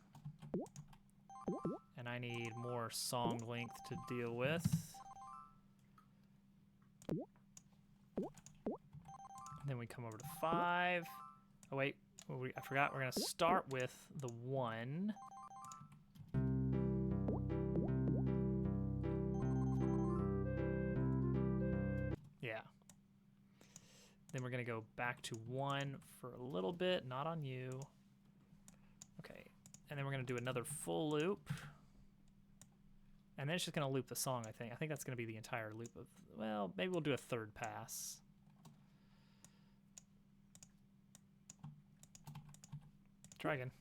And I need more song length to deal with. And then we come over to 5. Oh wait, I forgot we're gonna start with the 1. Yeah. Then we're gonna go back to 1 for a little bit, not on you. Okay, and then we're gonna do another full loop. And then it's just gonna loop the song, I think. I think that's gonna be the entire loop of, well, maybe we'll do a third pass. Try again.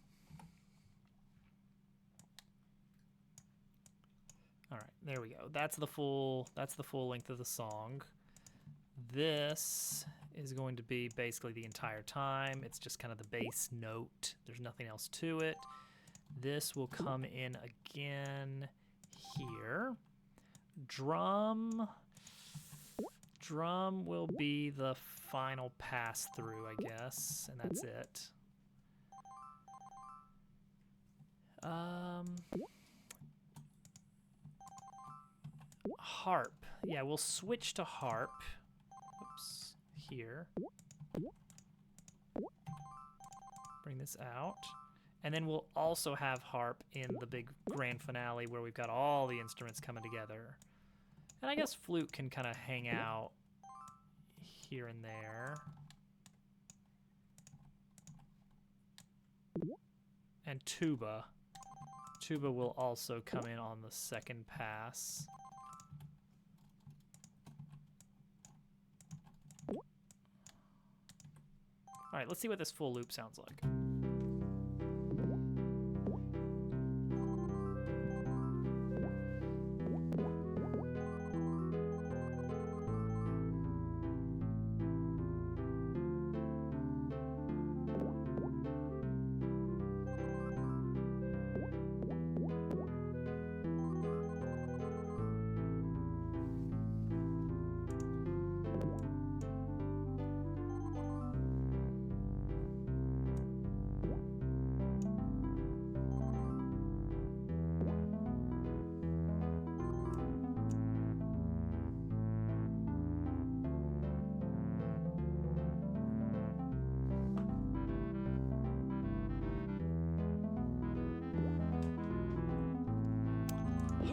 All right, there we go. That's the full length of the song. This is going to be basically the entire time. It's just kind of the bass note. There's nothing else to it. This will come in again here. Drum will be the final pass through, I guess, and that's it. Harp. Yeah, we'll switch to harp. Oops, here. Bring this out. And then we'll also have harp in the big grand finale where we've got all the instruments coming together. And I guess flute can kind of hang out here and there. And tuba. Tuba will also come in on the second pass. All right, let's see what this full loop sounds like.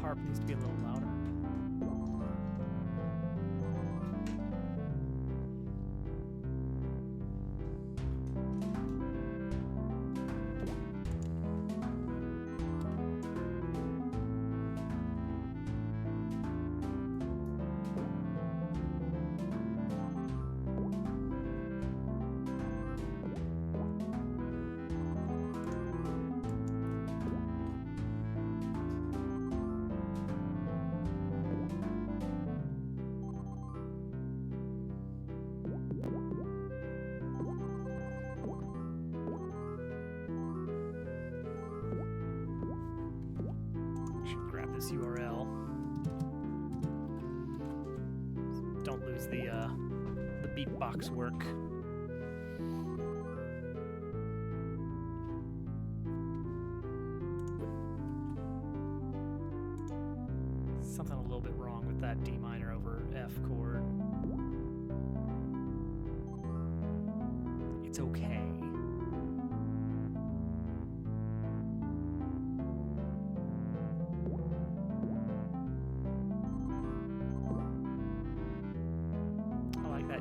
Harp needs to be a little louder. This URL. Don't lose the beatbox work. Something a little bit wrong with that D minor over F chord. It's okay.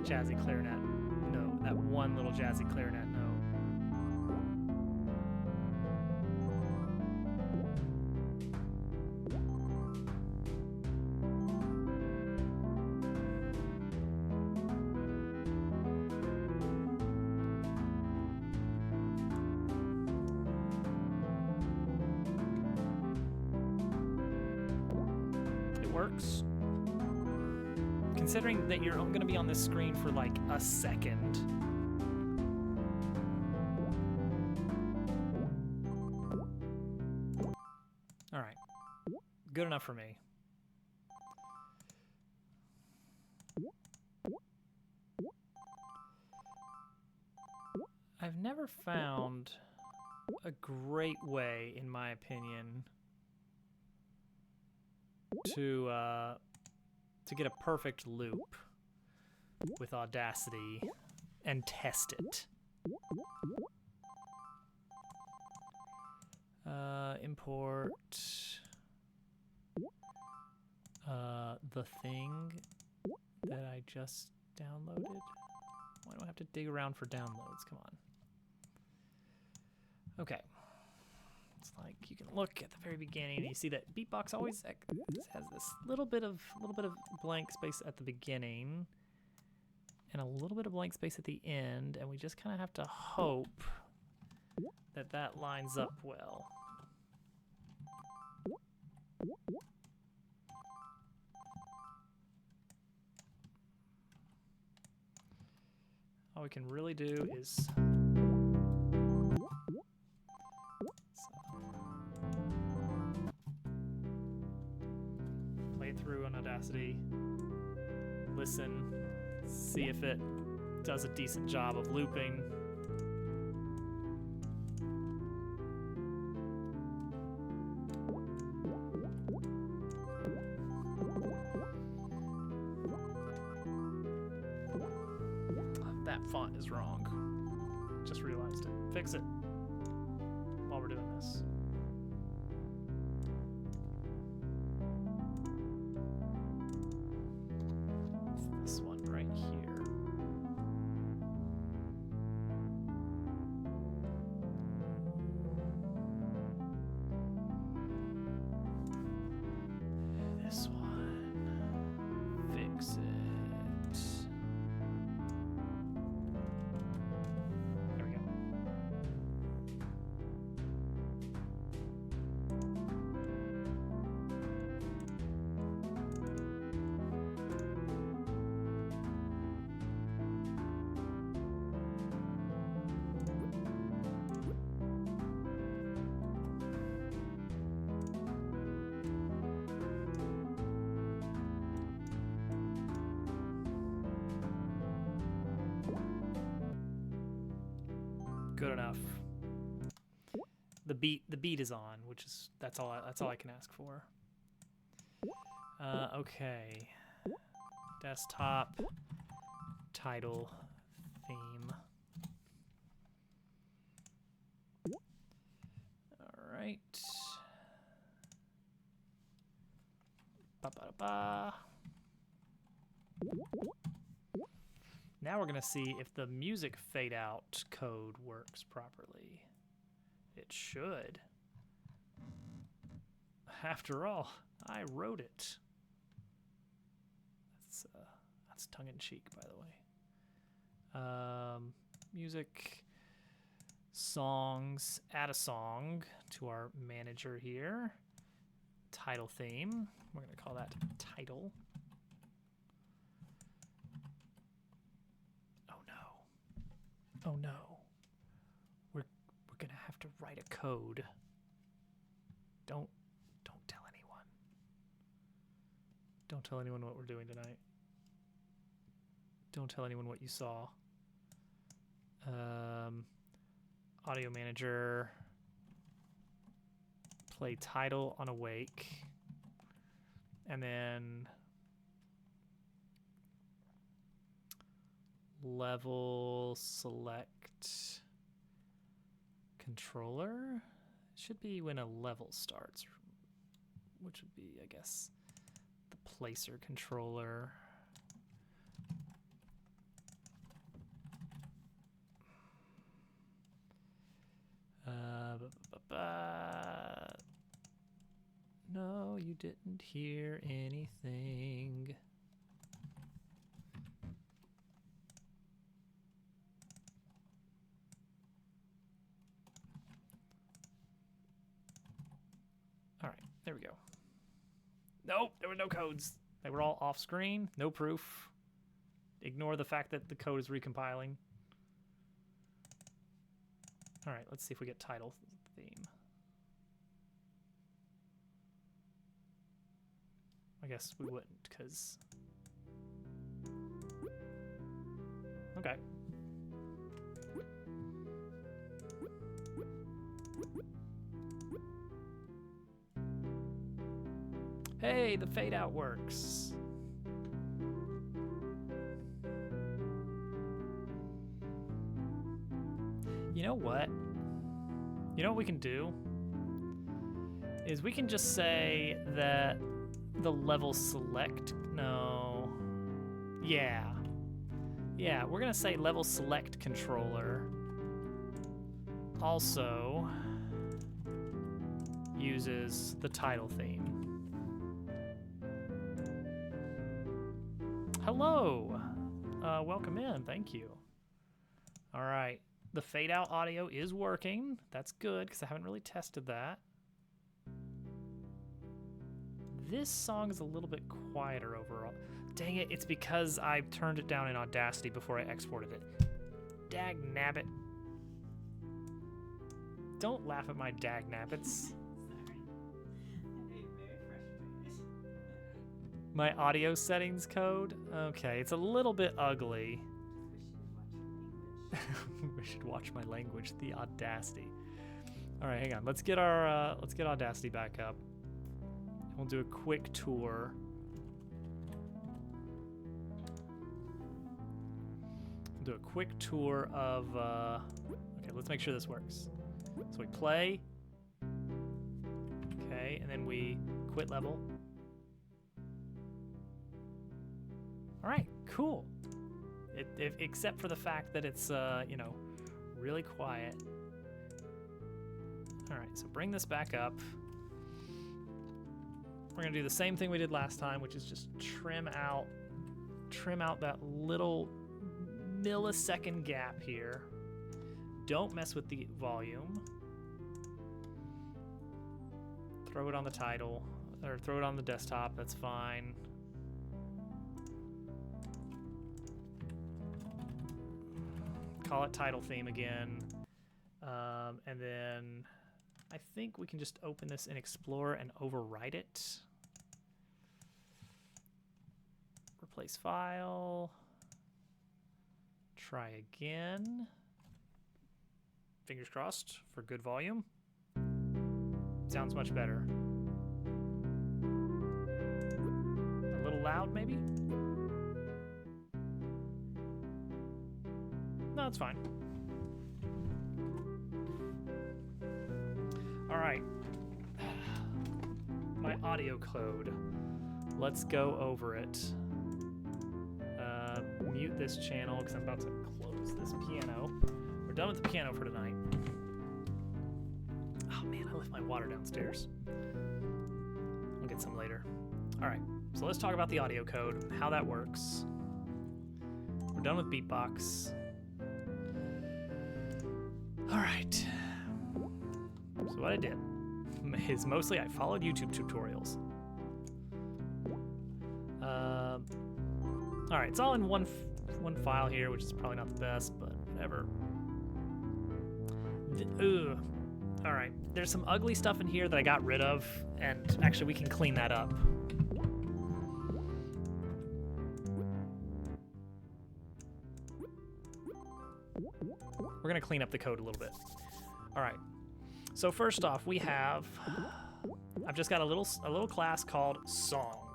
Jazzy clarinet note, that one little jazzy clarinet note. works. Considering that you're going to be on this screen for like a second. All right. Good enough for me. I've never found a great way, in my opinion, to get a perfect loop with Audacity and test it. Import the thing that I just downloaded. Why do I have to dig around for downloads? Come on. Okay. It's like you can look at the very beginning and you see that Beatbox always has this little bit of blank space at the beginning and a little bit of blank space at the end, and we just kind of have to hope that that lines up well. All we can really do is play it through on Audacity, listen, see if it does a decent job of looping. That font is wrong. Just realized it. Fix it while we're doing this. It's this one right here. This one. Fix it. Good enough. The beat is on, which is that's all I can ask for. Okay. Desktop title theme. All right. Ba ba ba. Now we're gonna see if the music fade out code works properly. It should. After all, I wrote it. That's tongue-in-cheek, by the way. Music, songs, add a song to our manager here. Title theme, we're gonna call that title. Oh no, we're gonna have to write a code. Don't tell anyone. Don't tell anyone what we're doing tonight. Don't tell anyone what you saw. Audio manager. Play title on awake, and then level select controller. Should be when a level starts, which would be, I guess, the placer controller. No, you didn't hear anything. All right, there we go. Nope, there were no codes. They were all off screen, no proof. Ignore the fact that the code is recompiling. All right, let's see if we get title theme. I guess we wouldn't, because... Okay. Hey, the fade out works. You know what? You know what we can do? Is we can just say that the level select, no. Yeah. Yeah, we're gonna say level select controller also uses the title theme. Hello, welcome in, thank you. All right, the fade out audio is working. That's good, because I haven't really tested that. This song is a little bit quieter overall. Dang it, it's because I turned it down in Audacity before I exported it. Dag nabbit. Don't laugh at my dag nabbits. My audio settings code? Okay, it's a little bit ugly. We should watch my language, the Audacity. All right, hang on. Let's get Audacity back up. We'll do a quick tour. We'll do a quick tour of, okay, let's make sure this works. So we play. Okay, and then we quit level. All right, cool. Except for the fact that it's, you know, really quiet. All right, so bring this back up. We're gonna do the same thing we did last time, which is just trim out that little millisecond gap here. Don't mess with the volume. Throw it on the title, or throw it on the desktop, that's fine. Call it title theme again. And then I think we can just open this in Explorer and overwrite it. Replace file. Try again. Fingers crossed for good volume. Sounds much better. A little loud, maybe? No, it's fine. All right. My audio code. Let's go over it. Mute this channel because I'm about to close this piano. We're done with the piano for tonight. Oh man, I left my water downstairs. I'll get some later. All right, so let's talk about the audio code, how that works. We're done with Beatbox. All right. So what I did is mostly I followed YouTube tutorials. All right, it's all in one file here, which is probably not the best, but whatever. All right, there's some ugly stuff in here that I got rid of, and actually we can clean that up. We're gonna clean up the code a little bit. All right, so first off, we have, I've just got a little class called Song.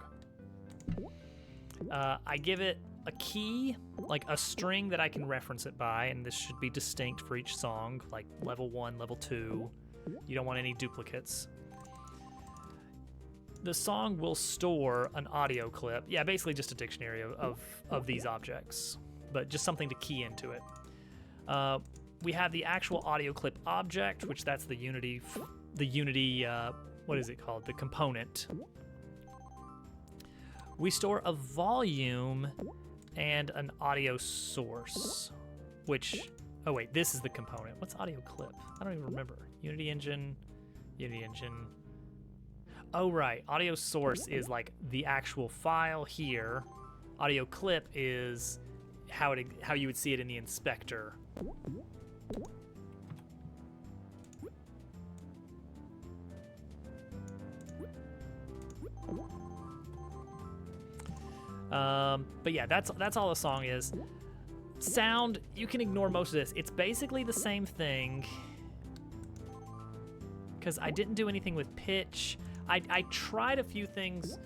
I give it a key, like a string that I can reference it by, and this should be distinct for each song, like level 1, level 2. You don't want any duplicates. The song will store an audio clip. Yeah, basically just a dictionary of these objects, but just something to key into it. We have the actual audio clip object, which that's the Unity, what is it called? The component. We store a volume and an audio source, which, oh wait, this is the component. What's audio clip? I don't even remember. Unity Engine. Oh, right. Audio source is like the actual file here. Audio clip is how you would see it in the inspector. But yeah, that's all the song is. Sound, you can ignore most of this. It's basically the same thing. Because I didn't do anything with pitch. I tried a few things.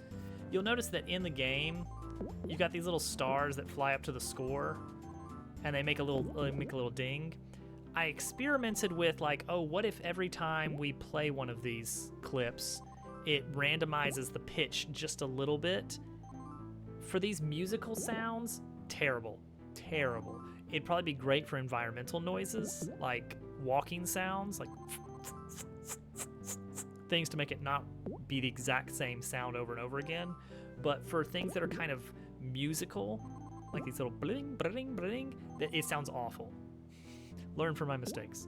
You'll notice that in the game, you got these little stars that fly up to the score, and they make a little ding. I experimented with like, oh, what if every time we play one of these clips, it randomizes the pitch just a little bit? For these musical sounds, terrible. It'd probably be great for environmental noises, like walking sounds, like things to make it not be the exact same sound over and over again. But for things that are kind of musical, like these little bling, bling, bling, it sounds awful. Learn from my mistakes.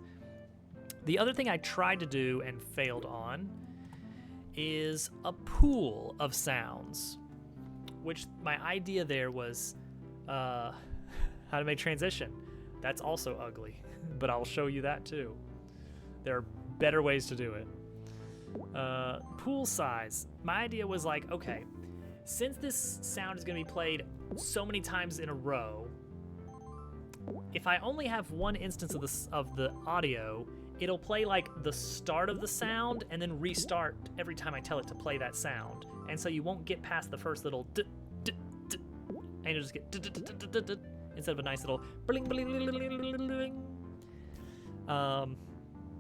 The other thing I tried to do and failed on is a pool of sounds, which my idea there was how to make transition. That's also ugly, but I'll show you that too. There are better ways to do it. Pool size. My idea was like, okay, since this sound is going to be played so many times in a row, if I only have one instance of the audio, it'll play like the start of the sound and then restart every time I tell it to play that sound. And so you won't get past the first little and you'll just get instead of a nice little bling bling bling bling. And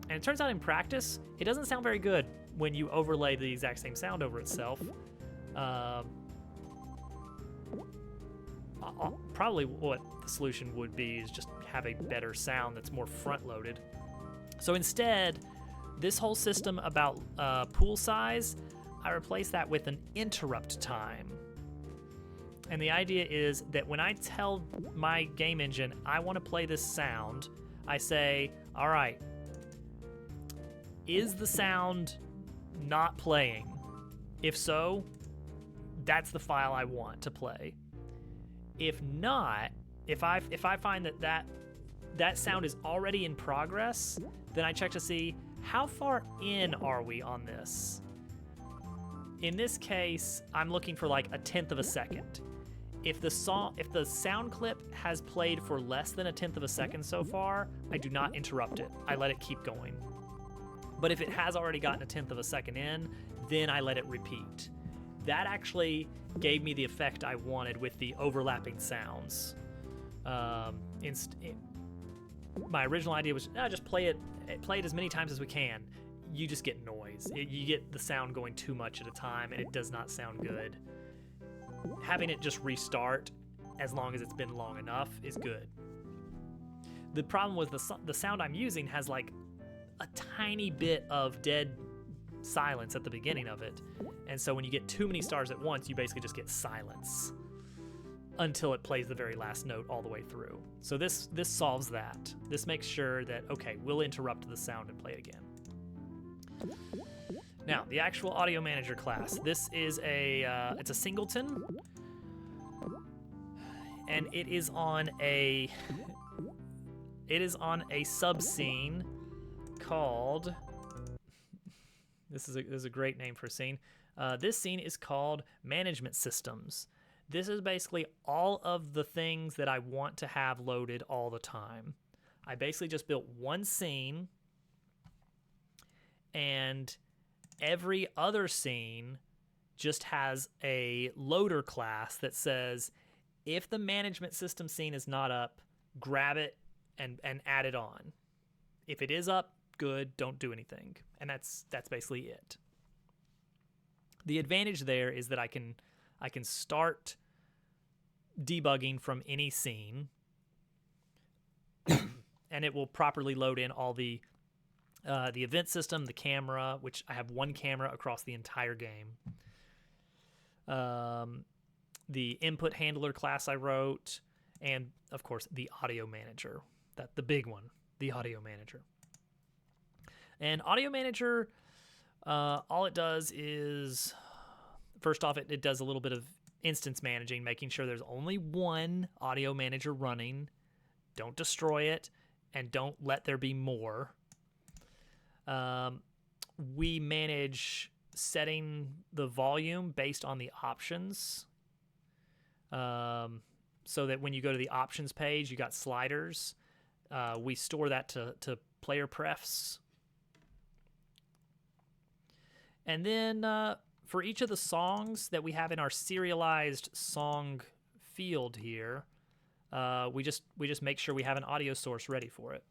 it turns out in practice, it doesn't sound very good when you overlay the exact same sound over itself. Probably what the solution would be is just have a better sound that's more front-loaded. So instead, this whole system about pool size, I replaced that with an interrupt time. And the idea is that when I tell my game engine I want to play this sound, I say, all right, is the sound not playing? If so, that's the file I want to play. If not, if I find that sound is already in progress, then I check to see how far in are we on this. In this case, I'm looking for like 1/10 of a second. If the sound clip has played for less than 1/10 of a second so far, I do not interrupt it. I let it keep going. But if it has already gotten 1/10 of a second in, then I let it repeat. That actually gave me the effect I wanted with the overlapping sounds. My original idea was just play it as many times as we can. You just get noise. You get the sound going too much at a time, and it does not sound good. Having it just restart as long as it's been long enough is good. The problem was the sound I'm using has like a tiny bit of dead silence at the beginning of it. And so when you get too many stars at once, you basically just get silence until it plays the very last note all the way through. So this solves that. This makes sure that, okay, we'll interrupt the sound and play it again. Now, the actual audio manager class. This is it's a singleton, and it is on a sub-scene called, this is a great name for a scene. This scene is called Management Systems. This is basically all of the things that I want to have loaded all the time. I basically just built one scene, and every other scene just has a loader class that says, if the management system scene is not up, grab it and add it on. If it is up, good, don't do anything. And that's basically it. The advantage there is that I can start debugging from any scene, and it will properly load in all the event system, the camera, which I have one camera across the entire game. The input handler class I wrote, and of course the audio manager, the big one, the audio manager. And audio manager, All it does is, first off, it does a little bit of instance managing, making sure there's only one audio manager running. Don't destroy it, and don't let there be more. We manage setting the volume based on the options, so that when you go to the options page, you got sliders. We store that to player prefs. And then for each of the songs that we have in our serialized song field here, we just make sure we have an audio source ready for it.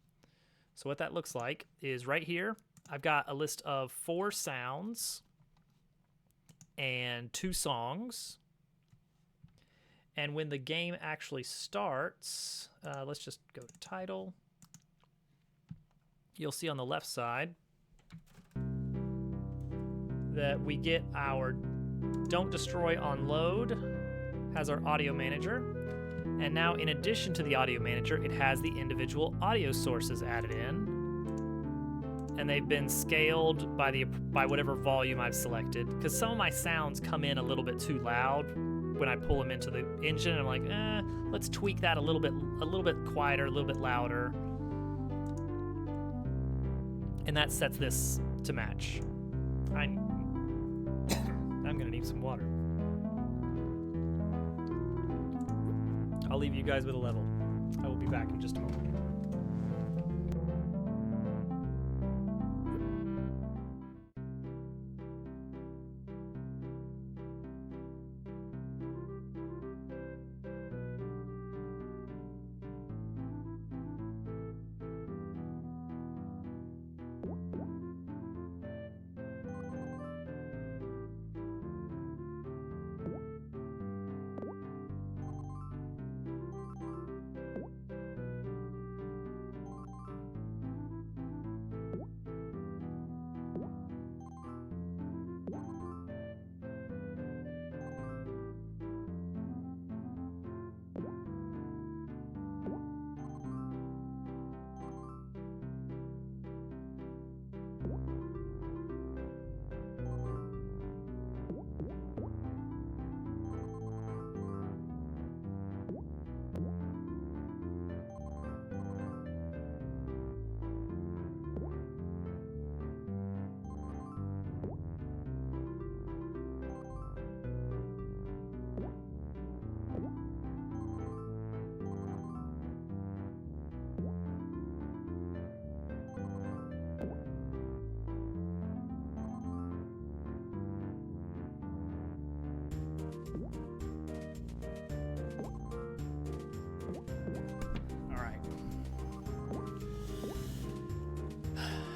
So what that looks like is right here, I've got a list of 4 sounds and 2 songs. And when the game actually starts, let's just go to title. You'll see on the left side that we get our Don't Destroy on load, has our audio manager. And now in addition to the audio manager, it has the individual audio sources added in. And they've been scaled by whatever volume I've selected, because some of my sounds come in a little bit too loud when I pull them into the engine. And I'm like, let's tweak that a little bit quieter, a little bit louder. And that sets this to match. I'm gonna need some water. I'll leave you guys with a level. I will be back in just a moment.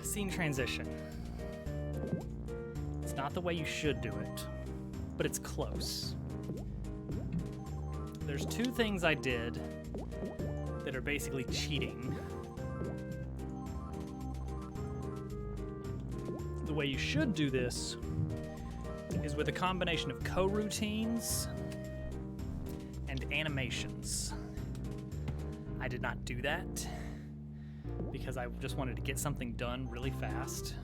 Scene transition. It's not the way you should do it, but it's close. There's 2 things I did that are basically cheating. The way you should do this is with a combination of coroutines and animations. I did not do that because I just wanted to get something done really fast.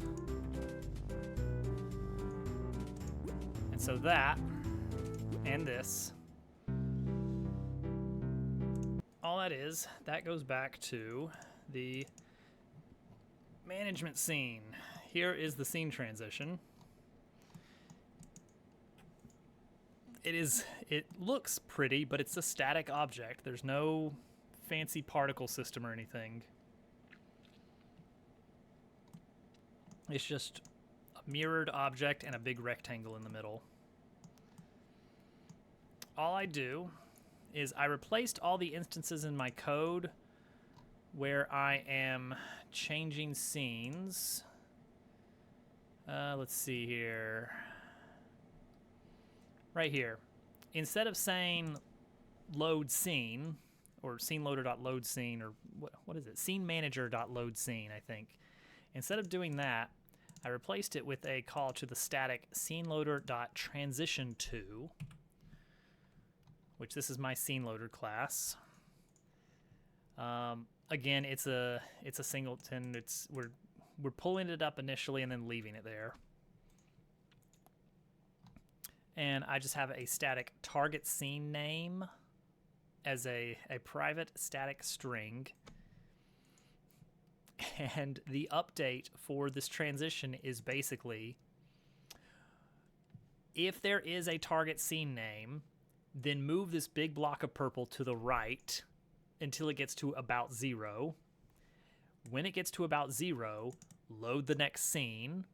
And so that, and this, all that is, that goes back to the management scene. Here is the scene transition. It looks pretty, but it's a static object. There's no fancy particle system or anything. It's just a mirrored object and a big rectangle in the middle. All I do is I replaced all the instances in my code where I am changing scenes. Let's see here. Right here. Instead of saying load scene, or scene loader.load scene, or what is it? Scene manager.load scene, I think. Instead of doing that, I replaced it with a call to the static scene loader.transition to, which this is my scene loader class. Again, it's a singleton. We're pulling it up initially and then leaving it there. and I just have a static target scene name as a private static string. And the update for this transition is basically, if there is a target scene name, then move this big block of purple to the right until it gets to about 0. When it gets to about 0, load the next scene,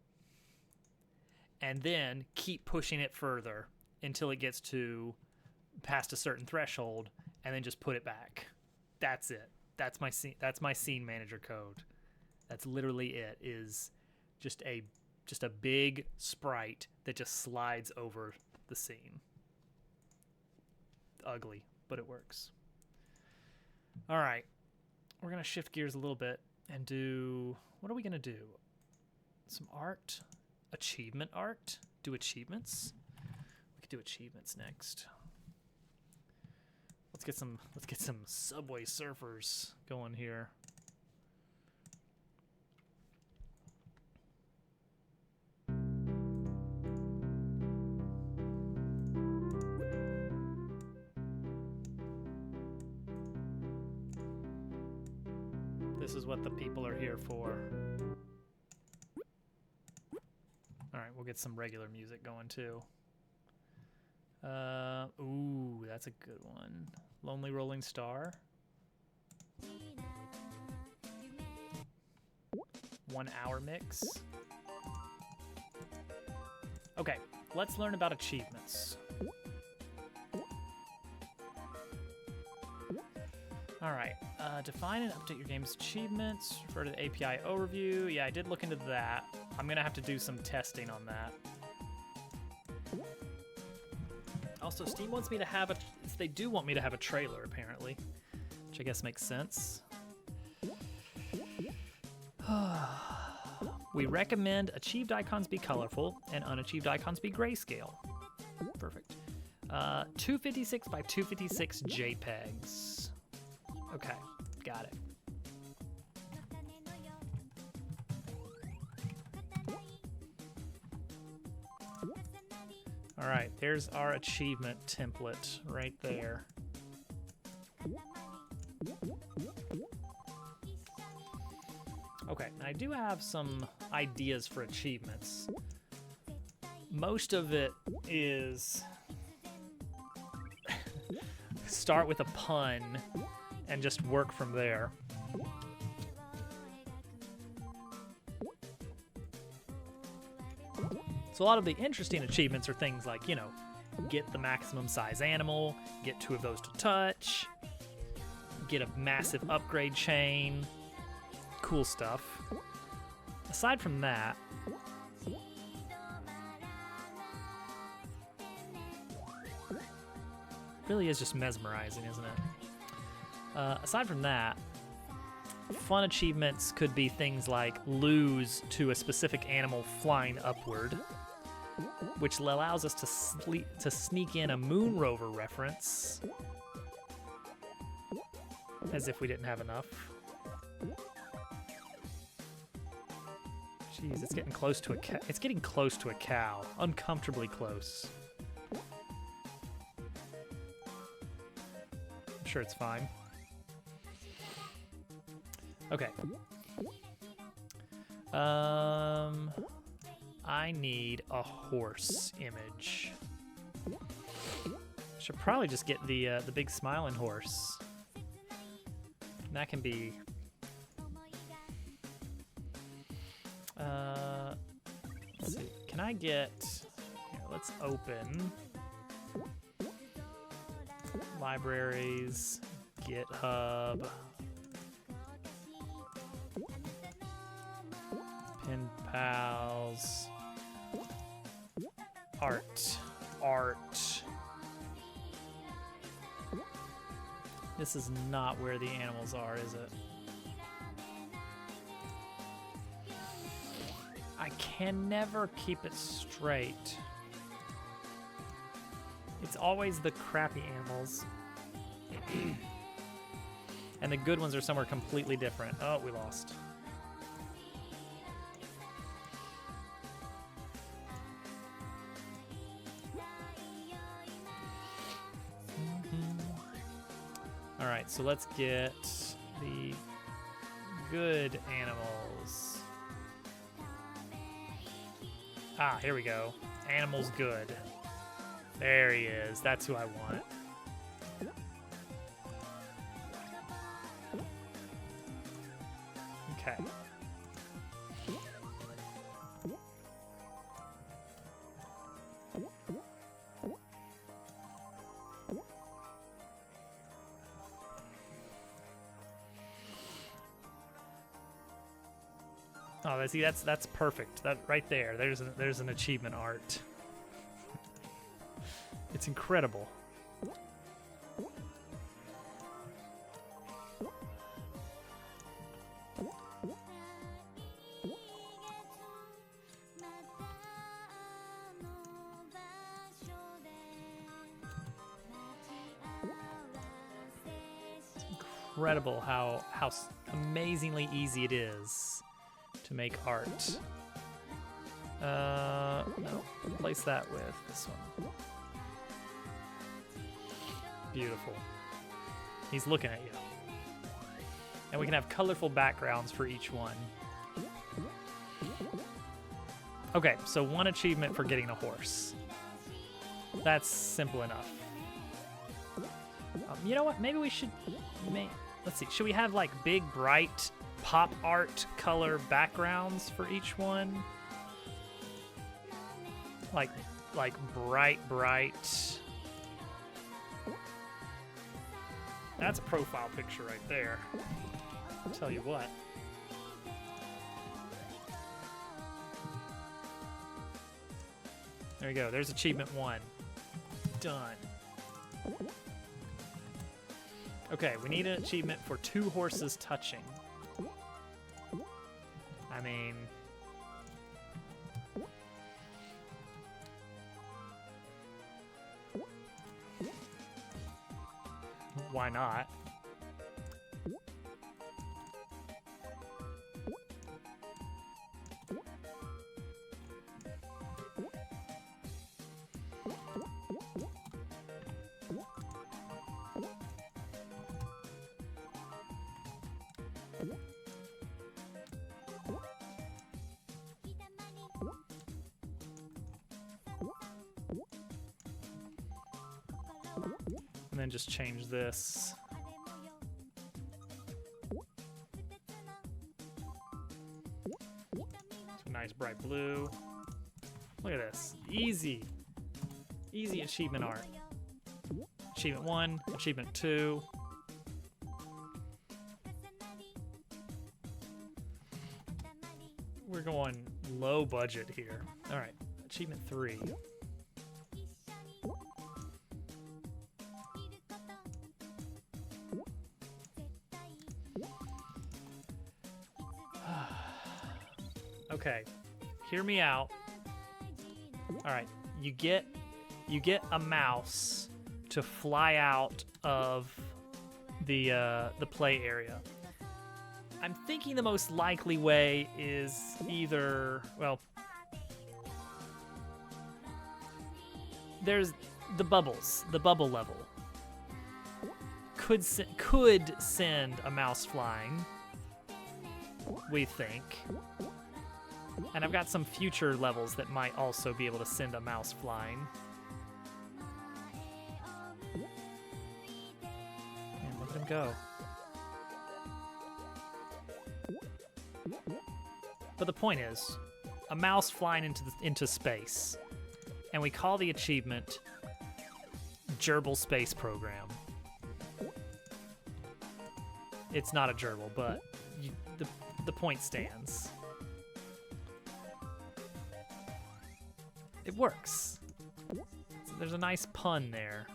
and then keep pushing it further until it gets to past a certain threshold, and then just put it back. That's it. That's my scene manager code. That's literally it. Is just a big sprite that just slides over the scene. Ugly, but it works. All right, we're gonna shift gears a little bit and do, what are we gonna do? Some art, achievement art. Do achievements. We could do achievements next. Let's get some Subway Surfers going here. This is what the people are here for. All right, we'll get some regular music going too. Ooh, that's a good one. Lonely Rolling Star. 1 hour mix. Okay, let's learn about achievements. All right, define and update your game's achievements. Refer to the API overview. Yeah, I did look into that. I'm gonna have to do some testing on that. Also, Steam wants me to have they do want me to have a trailer, apparently, which I guess makes sense. We recommend achieved icons be colorful and unachieved icons be grayscale. Perfect. 256 by 256 JPEGs. Okay, got it. All right, there's our achievement template right there. Okay, I do have some ideas for achievements. Most of it is start with a pun and just work from there. So a lot of the interesting achievements are things like, you know, get the maximum size animal, get 2 of those to touch, get a massive upgrade chain, cool stuff. Aside from that, really is just mesmerizing, isn't it? Aside from that, fun achievements could be things like lose to a specific animal flying upward, which allows us to sneak in a Moon Rover reference, as if we didn't have enough. Jeez, it's getting close to a cow. It's getting close to a cow, uncomfortably close. I'm sure it's fine. Okay. I need a horse image. Should probably just get the big smiling horse. And that can be. Let's see. Can I get? Here, let's open libraries, GitHub. Pen pals, art. This is not where the animals are, is it? I can never keep it straight. It's always the crappy animals. And the good ones are somewhere completely different. Oh, we lost. All right, so let's get the good animals. Ah, here we go. Animals good. There he is. That's who I want. Okay. Oh, see, that's perfect. That right there. There's an achievement art. It's incredible. Incredible how amazingly easy it is to make art. No, replace that with this one. Beautiful. He's looking at you. And we can have colorful backgrounds for each one. Okay, so one achievement for getting a horse. That's simple enough. You know what? Maybe we should... Let's see. Should we have like big, bright pop art color backgrounds for each one? Like bright. That's a profile picture right there. I'll tell you what. There you go. There's achievement 1. Done. Okay, we need an achievement for 2 horses touching. I mean... why not? And then just change this. It's a nice bright blue. Look at this. Easy. Easy achievement art. Achievement 1, achievement 2. We're going low budget here. All right, achievement 3. Okay, hear me out. All right, you get a mouse to fly out of the play area. I'm thinking the most likely way is either, well, there's the bubbles, the bubble level. Could send a mouse flying, we think. And I've got some future levels that might also be able to send a mouse flying. Man, look at him go. But the point is, a mouse flying into space, and we call the achievement Gerbil Space Program. It's not a gerbil, but the point stands. It works. So there's a nice pun there.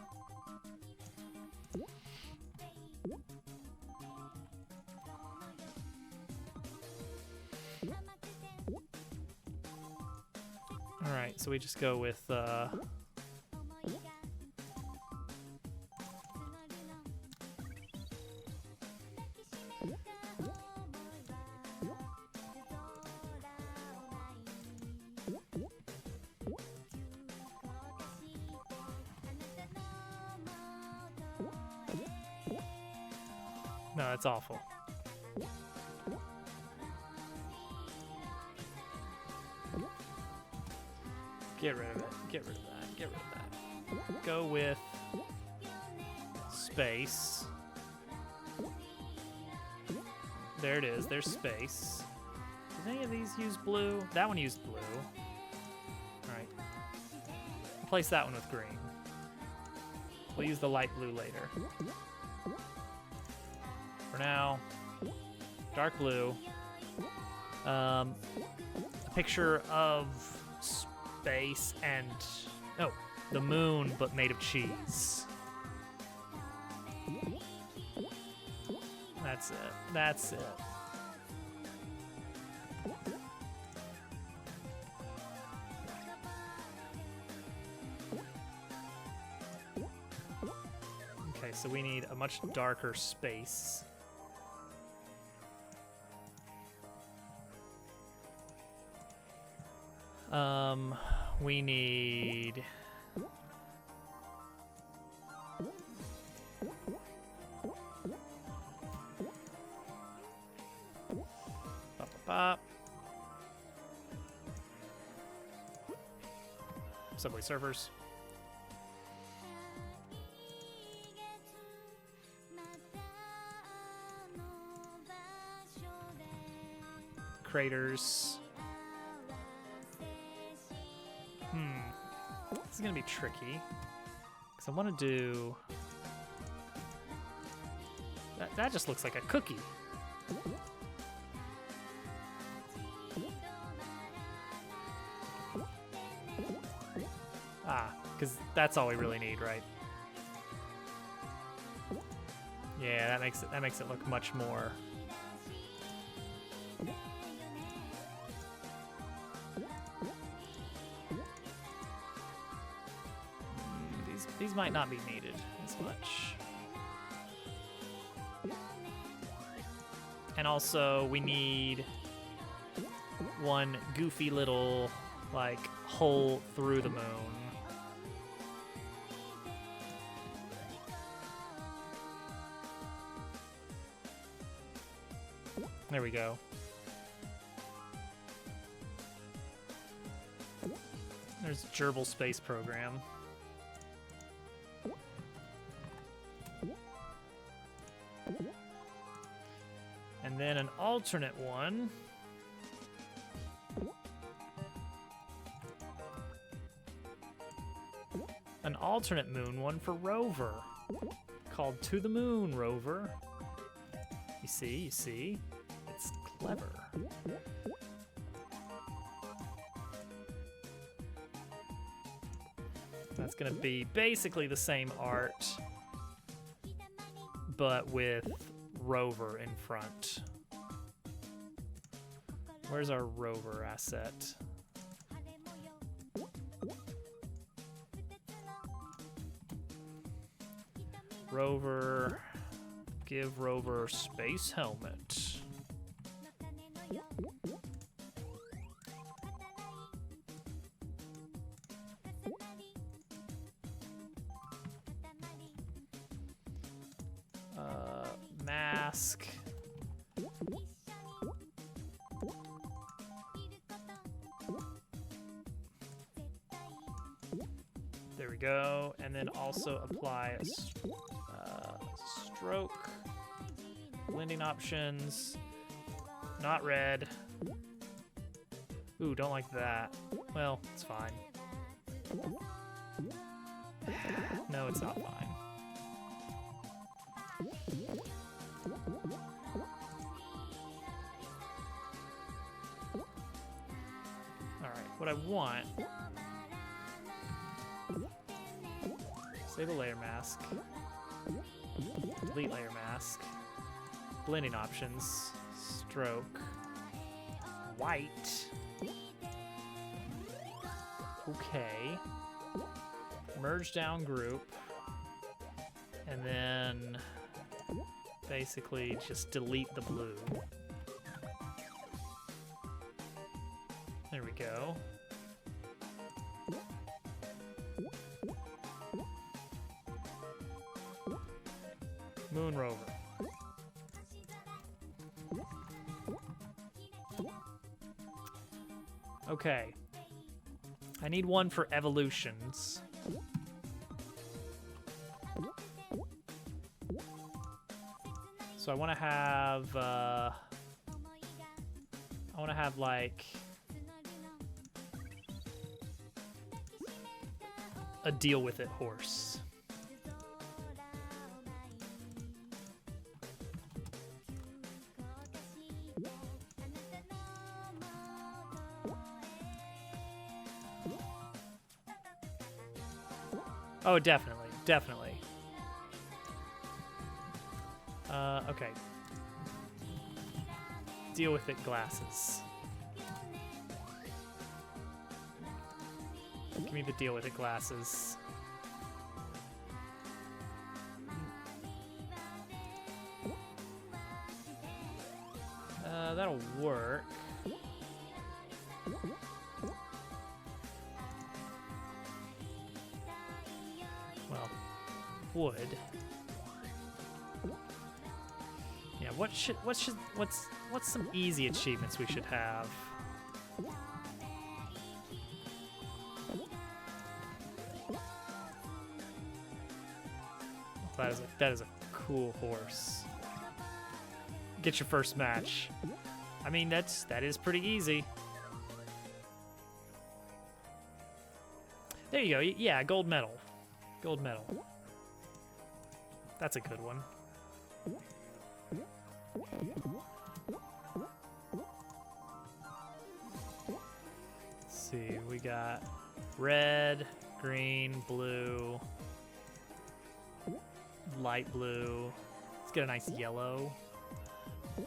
All right, so we just go with No, that's awful. Get rid of it. Get rid of that. Get rid of that. Go with space. There it is. There's space. Does any of these use blue? That one used blue. All right. Replace that one with green. We'll use the light blue later. For now, dark blue. A picture of space and, oh, the moon, but made of cheese. That's it. That's it. Okay, so we need a much darker space. We need Subway Surfers. Craters. This is gonna be tricky because I want to do that. That just looks like a cookie. Because that's all we really need, right? Yeah, that makes it look much more. These might not be needed as much. And also, we need one goofy little, like, hole through the moon. There we go. There's Gerbil Space Program. And then an alternate one. An alternate moon one for Rover. Called To the Moon, Rover. You see? It's clever. That's gonna be basically the same art, but with Rover in front. Where's our Rover asset? Rover, give Rover space helmet. Mask. There we go. And then also apply a stroke. Blending options. Not red. Ooh, don't like that. Well, it's fine. No, it's not fine. What I want, save a layer mask, delete layer mask, blending options, stroke, white, okay, merge down group, and then basically just delete the blue. There we go. Moon Rover. Okay. I need one for evolutions. So I want to have like a deal with it horse. Oh, definitely, definitely. Okay. Deal with it glasses. Give me the deal with it glasses. That'll work. Well, wood. Yeah, what's some easy achievements we should have? That is a cool horse. Get your first match. I mean, that is pretty easy. There you go. Yeah, gold medal. Gold medal. That's a good one. Let's see. We got red, green, blue, light blue. Let's get a nice yellow. We're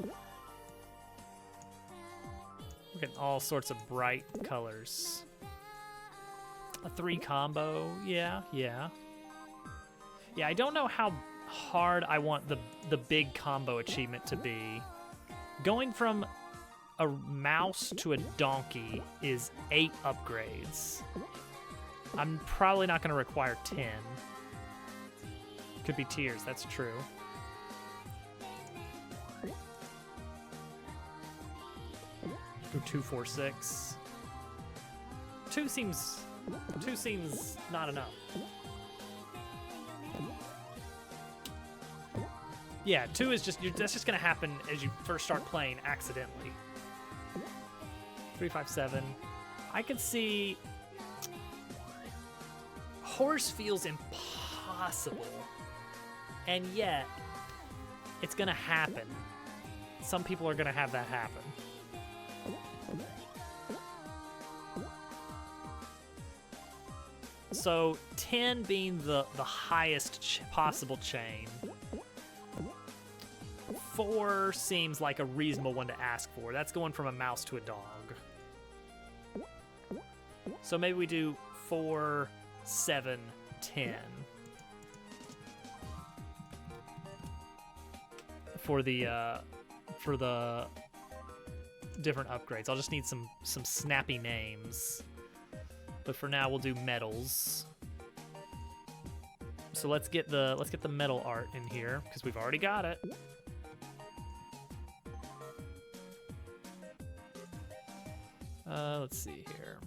getting all sorts of bright colors. A 3 combo, yeah. Yeah, I don't know how hard I want the big combo achievement to be. Going from a mouse to a donkey is 8 upgrades. I'm probably not going to require 10. Could be tiers, that's true. Go 2, 4, 6. 2 seems not enough. Yeah, 2 is that's just gonna happen as you first start playing accidentally. 3, 5, 7. I could see horse feels impossible, and yet it's gonna happen. Some people are gonna have that happen. So 10 being the highest possible chain. 4 seems like a reasonable one to ask for. That's going from a mouse to a dog. So maybe we do 4, 7, 10. For the different upgrades. I'll just need some snappy names. But for now, we'll do medals. So let's get the medal art in here because we've already got it. Let's see here.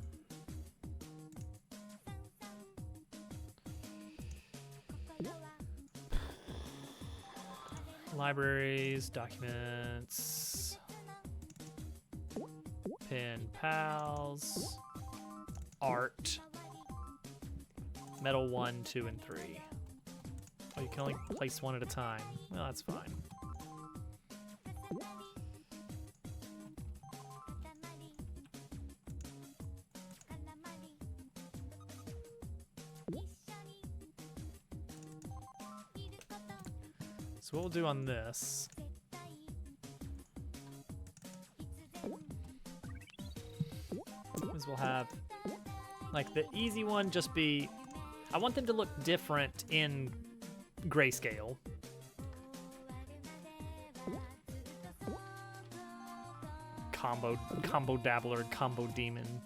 Libraries, documents, pen pals. Art. Medal 1, 2, and 3. Oh, you can only place one at a time. Well, that's fine. So what we'll do on this is we'll have like the easy one just be, I want them to look different in grayscale. Combo dabbler, combo demon.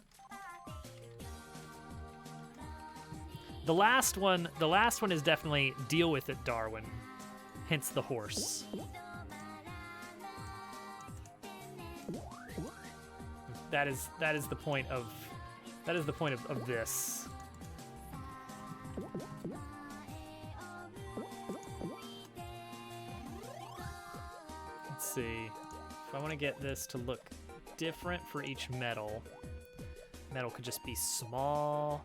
The last one is definitely deal with it, Darwin. Hence the horse. that is the point of this. Let's see. If I want to get this to look different for each medal, medal could just be small.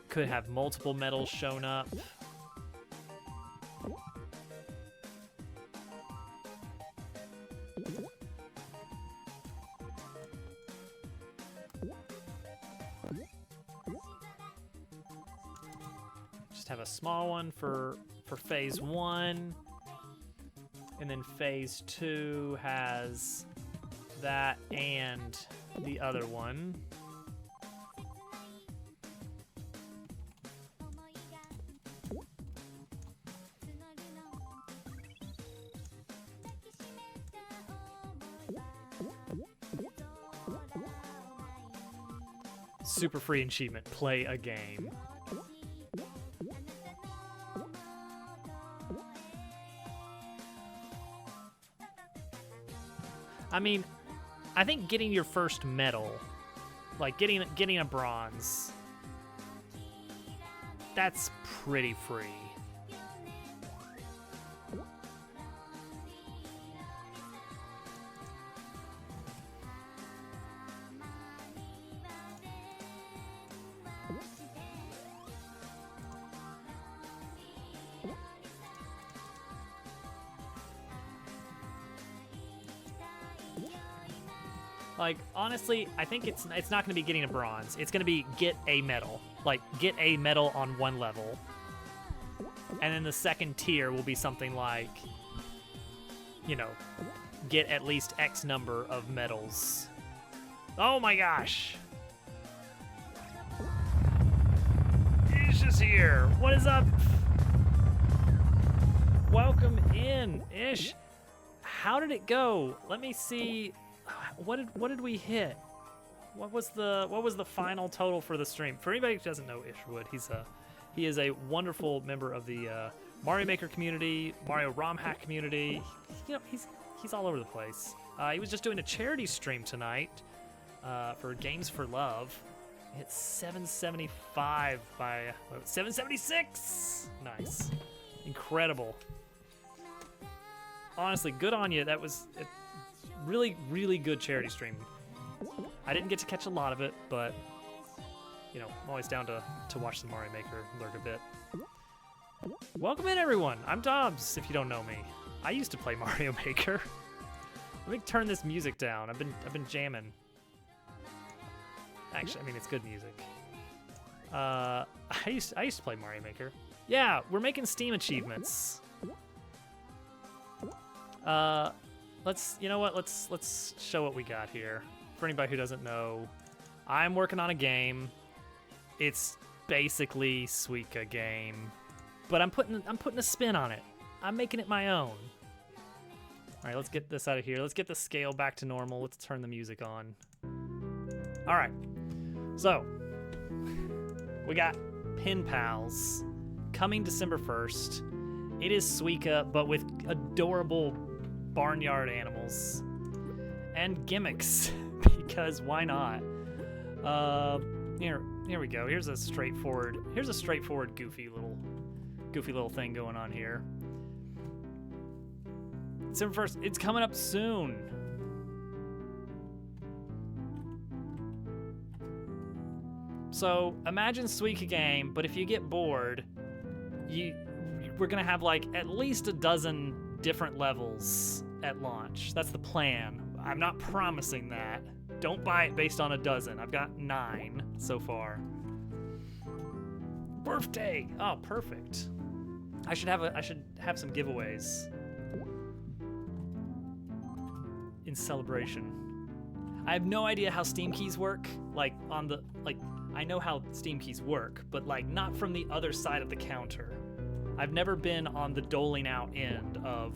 Could have multiple medals shown up. Just have a small one for phase 1. And then phase 2 has that and the other one. Super free achievement, play a game. I mean, I think getting your first medal, like getting a bronze, that's pretty free. Like, honestly, I think it's not going to be getting a bronze. It's going to be get a medal. Like, get a medal on one level. And then the second tier will be something like, you know, get at least X number of medals. Oh my gosh! Ish is here! What is up? Welcome in, Ish. How did it go? Let me see. What did we hit? What was the final total for the stream? For anybody who doesn't know Ishwood, he is a wonderful member of the Mario Maker community, Mario ROM hack community. You know, he's all over the place. He was just doing a charity stream tonight for Games for Love. He hit 775 by 776. Nice, incredible. Honestly, good on you. That was a really, really good charity stream. I didn't get to catch a lot of it, but you know, I'm always down to watch the Mario Maker, learn a bit. Welcome in, everyone. I'm Dobbs. If you don't know me, I used to play Mario Maker. Let me turn this music down. I've been jamming. Actually, I mean, it's good music. I used to play Mario Maker. Yeah, we're making Steam achievements. You know what? Let's show what we got here. For anybody who doesn't know, I'm working on a game. It's basically Suika game, but I'm putting a spin on it. I'm making it my own. All right, let's get this out of here. Let's get the scale back to normal. Let's turn the music on. All right. So, we got Pin Pals coming December 1st. It is Suika, but with adorable barnyard animals and gimmicks, because why not? Here we go. Here's a straightforward goofy little thing going on here. December 1st, it's coming up soon. So imagine Suika game, but if you get bored, we're gonna have like at least a dozen different levels at launch. That's the plan. I'm not promising that. Don't buy it based on a dozen. I've got 9 so far. Birthday! Oh, perfect. I should have some giveaways in celebration. I have no idea how Steam keys work. I know how Steam keys work, but like not from the other side of the counter. I've never been on the doling out end of,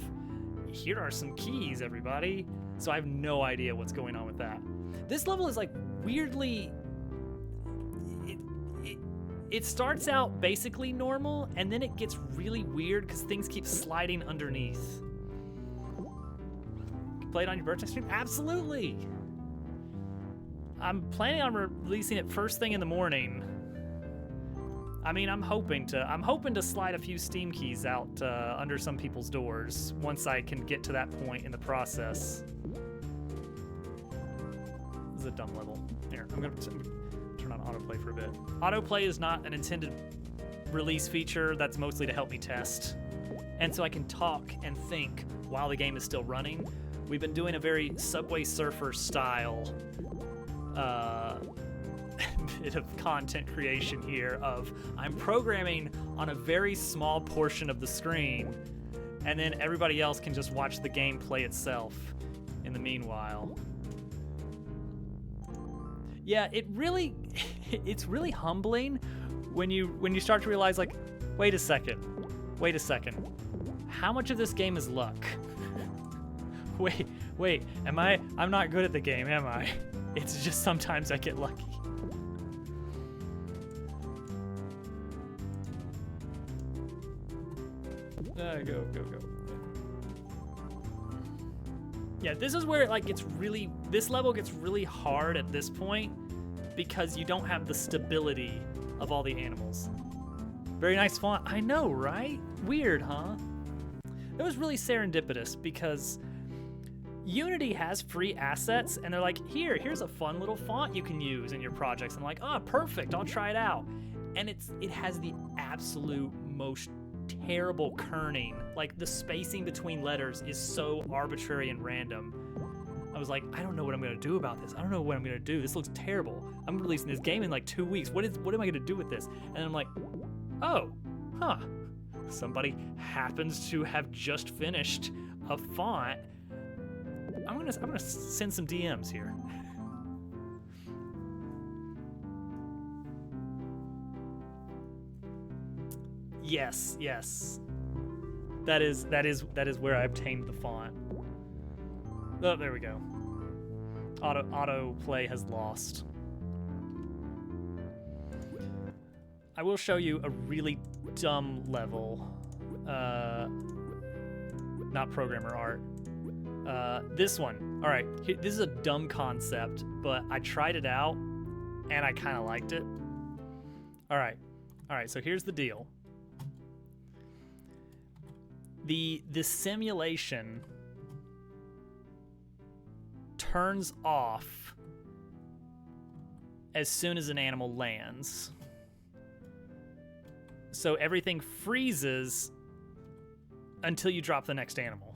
here are some keys, everybody. So I have no idea what's going on with that. This level is like weirdly, it starts out basically normal and then it gets really weird because things keep sliding underneath. Play it on your birthday stream? Absolutely. I'm planning on releasing it first thing in the morning. I mean, I'm hoping to slide a few Steam keys out under some people's doors once I can get to that point in the process. This is a dumb level. Here, I'm gonna turn on autoplay for a bit. Autoplay is not an intended release feature. That's mostly to help me test, and so I can talk and think while the game is still running. We've been doing a very Subway Surfer style bit of content creation here of I'm programming on a very small portion of the screen, and then everybody else can just watch the game play itself in the meanwhile. Yeah, it's really humbling when you start to realize, like, wait a second, how much of this game is luck? wait, I'm not good at the game, am I? It's just sometimes I get lucky. Go. Yeah, this is where this level gets really hard at this point because you don't have the stability of all the animals. Very nice font. I know, right? Weird, huh? It was really serendipitous because Unity has free assets, and they're like, here's a fun little font you can use in your projects. And I'm like, oh, perfect, I'll try it out. And it has the absolute most terrible kerning. Like, the spacing between letters is so arbitrary and random. I was like, I don't know what I'm gonna do about this. I don't know what I'm gonna do. This looks terrible. I'm releasing this game in like 2 weeks. What am I gonna do with this? And I'm like, oh, huh. Somebody happens to have just finished a font. I'm gonna send some DMs here. Yes. That is where I obtained the font. Oh, there we go. Autoplay has lost. I will show you a really dumb level. Not programmer art. This one. All right, this is a dumb concept, but I tried it out and I kind of liked it. All right, so here's the deal. The simulation turns off as soon as an animal lands. So everything freezes until you drop the next animal.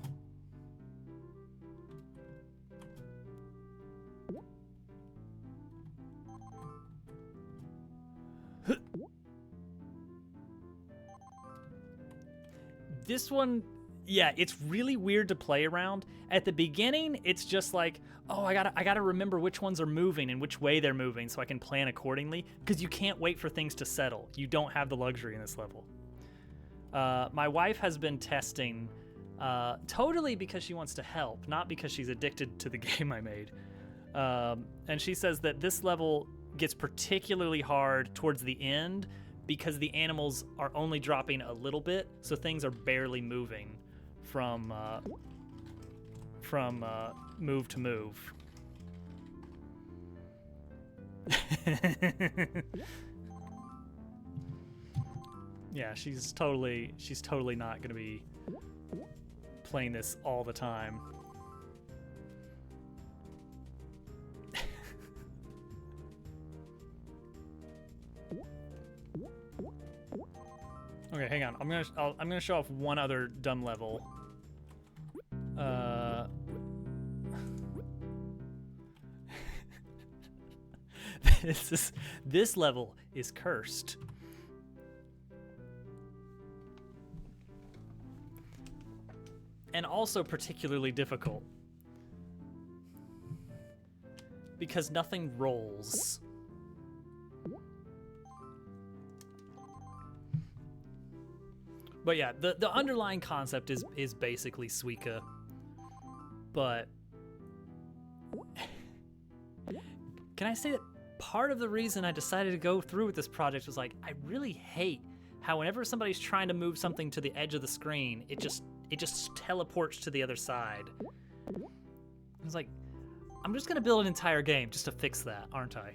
This one, yeah, it's really weird to play around. At the beginning, it's just like, oh, I gotta remember which ones are moving and which way they're moving so I can plan accordingly, because you can't wait for things to settle. You don't have the luxury in this level. My wife has been testing totally because she wants to help, not because she's addicted to the game I made. And she says that this level gets particularly hard towards the end because the animals are only dropping a little bit, so things are barely moving from move to move. Yeah, she's totally not gonna be playing this all the time. Okay, hang on. I'm gonna show off one other dumb level. This level is cursed. And also particularly difficult. Because nothing rolls. But yeah, the underlying concept is basically Suika. But can I say that part of the reason I decided to go through with this project was like, I really hate how whenever somebody's trying to move something to the edge of the screen, it just teleports to the other side. I was like, I'm just gonna build an entire game just to fix that, aren't I?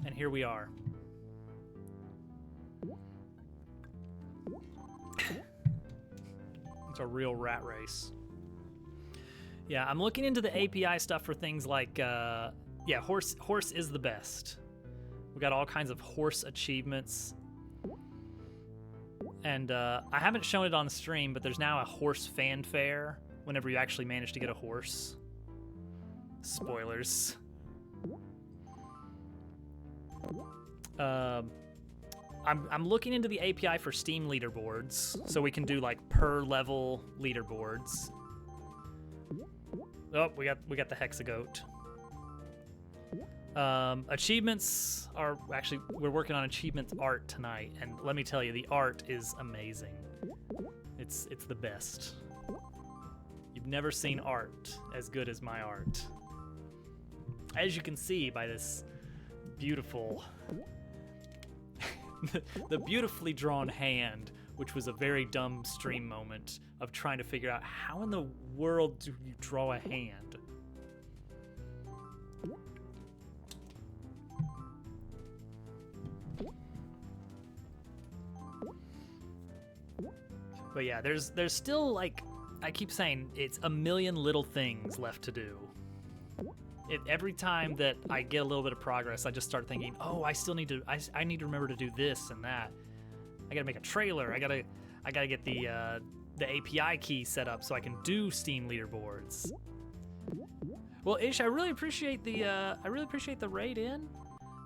And here we are. It's a real rat race. Yeah, I'm looking into the API stuff for things like, yeah, horse is the best. We got all kinds of horse achievements. And I haven't shown it on the stream, but there's now a horse fanfare whenever you actually manage to get a horse. Spoilers. I'm looking into the API for Steam leaderboards, so we can do like per level leaderboards. Oh, we got the Hexagoat. Achievements are actually, we're working on achievements art tonight, and let me tell you, the art is amazing. It's the best. You've never seen art as good as my art. As you can see by this beautiful, the beautifully drawn hand, which was a very dumb stream moment of trying to figure out how in the world do you draw a hand. But yeah, there's still, like, I keep saying, it's a million little things left to do. Every time that I get a little bit of progress, I just start thinking, oh, I still need to, I need to remember to do this and that. I gotta make a trailer. I gotta get the API key set up so I can do Steam leaderboards. Well, Ish, I really appreciate the raid in.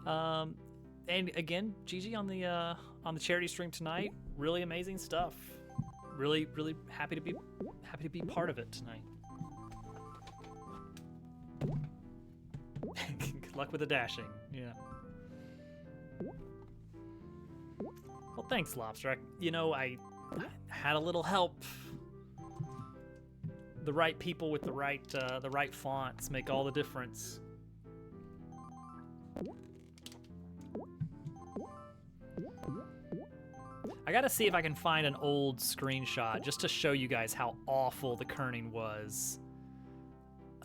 And again, Gigi on the charity stream tonight, really amazing stuff. Really happy to be part of it tonight. Good luck with the dashing. Yeah. Well, thanks, Lobster. You know, I had a little help. The right people with the right fonts make all the difference. I gotta see if I can find an old screenshot just to show you guys how awful the kerning was.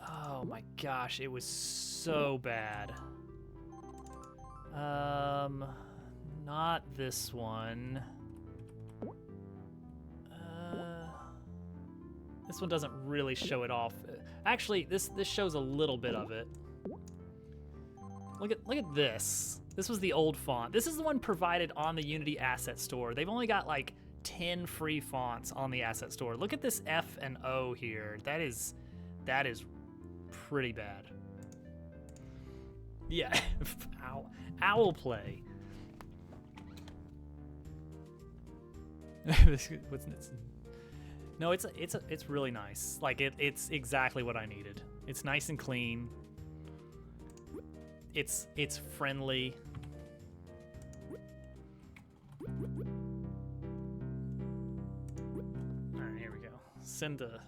Oh my gosh, it was so bad. Not this one. This one doesn't really show it off. Actually, this shows a little bit of it. Look at this. This was the old font. This is the one provided on the Unity Asset Store. They've only got like 10 free fonts on the Asset Store. Look at this F and O here. That is pretty bad. Yeah, Owl Play. What's this? No, it's really nice. Like it's exactly what I needed. It's nice and clean. It's friendly. All right, here we go. Send the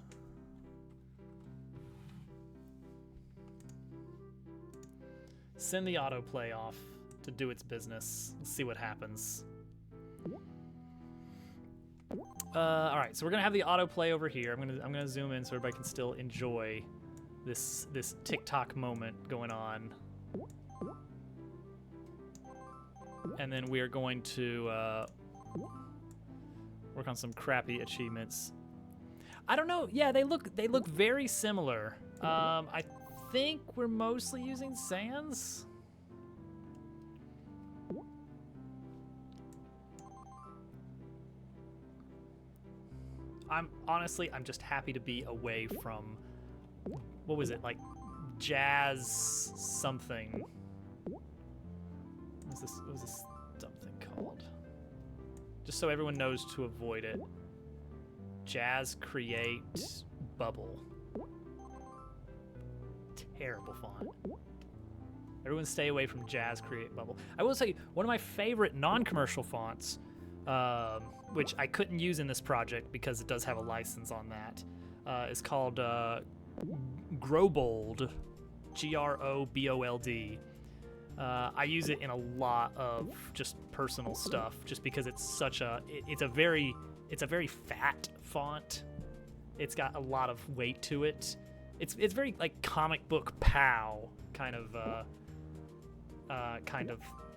autoplay off to do its business. Let's see what happens. All right, so we're gonna have the autoplay over here. I'm gonna zoom in so everybody can still enjoy this TikTok moment going on. And then we are going to work on some crappy achievements. I don't know. Yeah, they look very similar. I think we're mostly using Sans. I'm just happy to be away from, what was it, like jazz something. What was this something called? Just so everyone knows to avoid it. Jazz Create Bubble. Terrible font. Everyone stay away from Jazz Create Bubble. I will say, one of my favorite non-commercial fonts, which I couldn't use in this project because it does have a license on that, is called Grobold, Grobold. I use it in a lot of just personal stuff, just because it's such a it's a very fat font. It's got a lot of weight to it, It's very like comic book POW kind of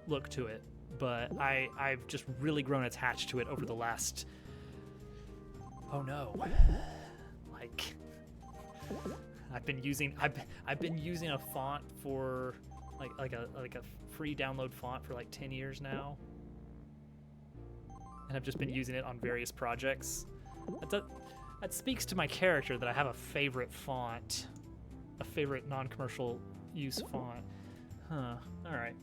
look to it, but I've just really grown attached to it over the last, oh no, like I've been using a font for like a free download font for like 10 years now, and I've just been using it on various projects. That speaks to my character that I have a favorite font, a favorite non-commercial use font. Huh. All right.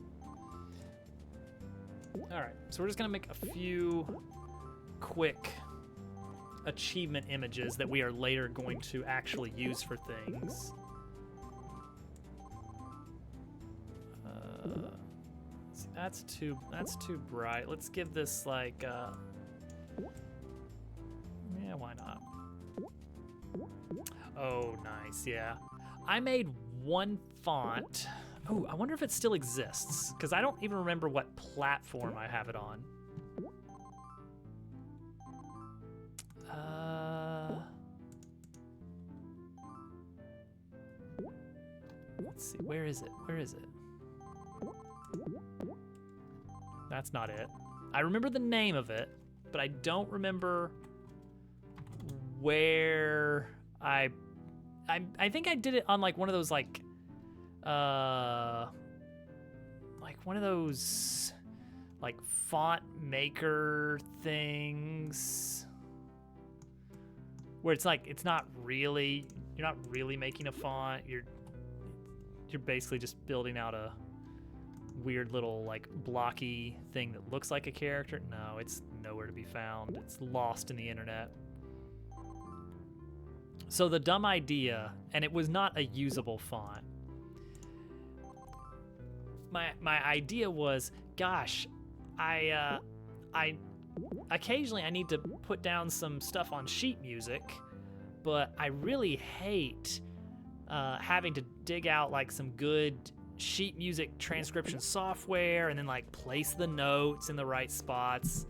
So we're just gonna make a few quick achievement images that we are later going to actually use for things. See, that's too bright. Let's give this like yeah, why not? Oh, nice, yeah. I made one font. Oh, I wonder if it still exists, because I don't even remember what platform I have it on. Let's see, where is it? That's not it. I remember the name of it, but I don't remember where I think I did it on like one of those like one of those like font maker things where it's like you're not really making a font, you're basically just building out a weird little like blocky thing that looks like a character. No, it's nowhere to be found. It's lost in the internet. So the dumb idea, and it was not a usable font. My idea was, gosh, I occasionally I need to put down some stuff on sheet music, but I really hate having to dig out like some good sheet music transcription software and then like place the notes in the right spots.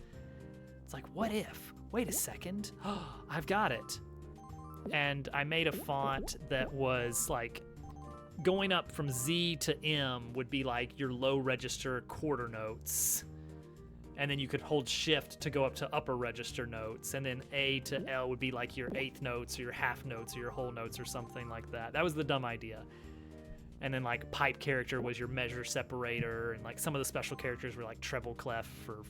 It's like, what if? Wait a second. I've got it. And I made a font that was like going up from Z to M would be like your low register quarter notes. And then you could hold shift to go up to upper register notes. And then A to L would be like your eighth notes or your half notes or your whole notes or something like that. That was the dumb idea. And then like pipe character was your measure separator. And like some of the special characters were like treble clef for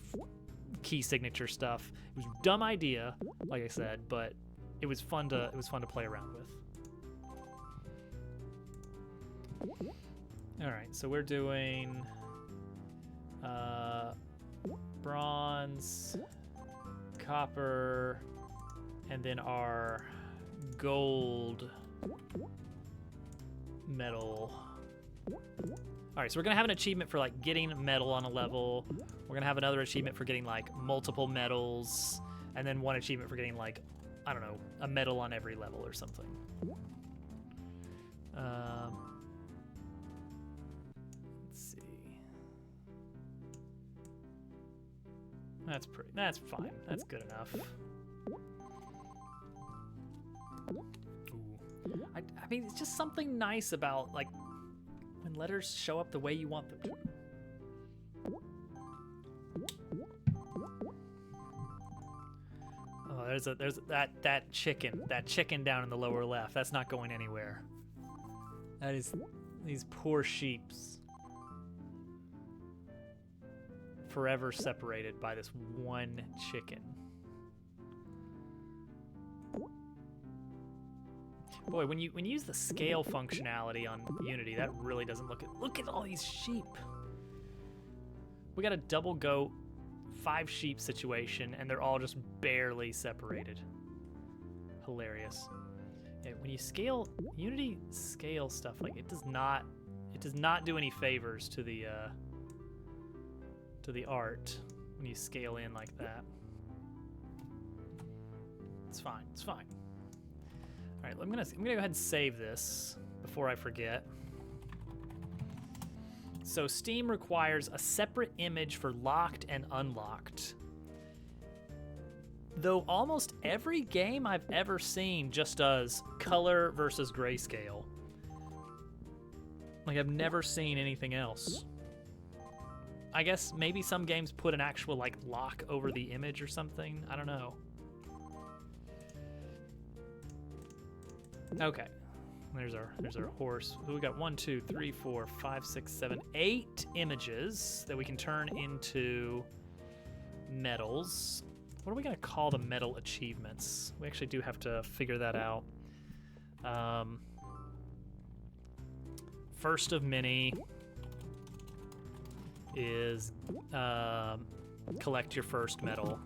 key signature stuff. It was a dumb idea, like I said, but it was fun to play around with. All right, so we're doing bronze, copper, and then our gold metal. All right, so we're gonna have an achievement for like getting metal on a level. We're gonna have another achievement for getting like multiple metals, and then one achievement for getting like, I don't know, a medal on every level or something. Let's see. That's fine. That's good enough. Ooh. I mean, it's just something nice about like when letters show up the way you want them to. Oh, there's that chicken down in the lower left. That's not going anywhere. That is these poor sheeps. Forever separated by this one chicken. Boy, when you use the scale functionality on Unity, that really doesn't look at all these sheep. We got a double goat, 5 sheep situation, and they're all just barely separated. Hilarious. Yeah, when you scale Unity scale stuff, like it does not do any favors to the art when you scale in like that. It's fine. All right, I'm gonna go ahead and save this before I forget. So Steam requires a separate image for locked and unlocked. Though almost every game I've ever seen just does color versus grayscale. Like, I've never seen anything else. I guess maybe some games put an actual, like, lock over the image or something. I don't know. Okay. There's our horse. We got 1, 2, 3, 4, 5, 6, 7, 8 images that we can turn into medals. What are we gonna call the medal achievements? We actually do have to figure that out. First of many is collect your first medal.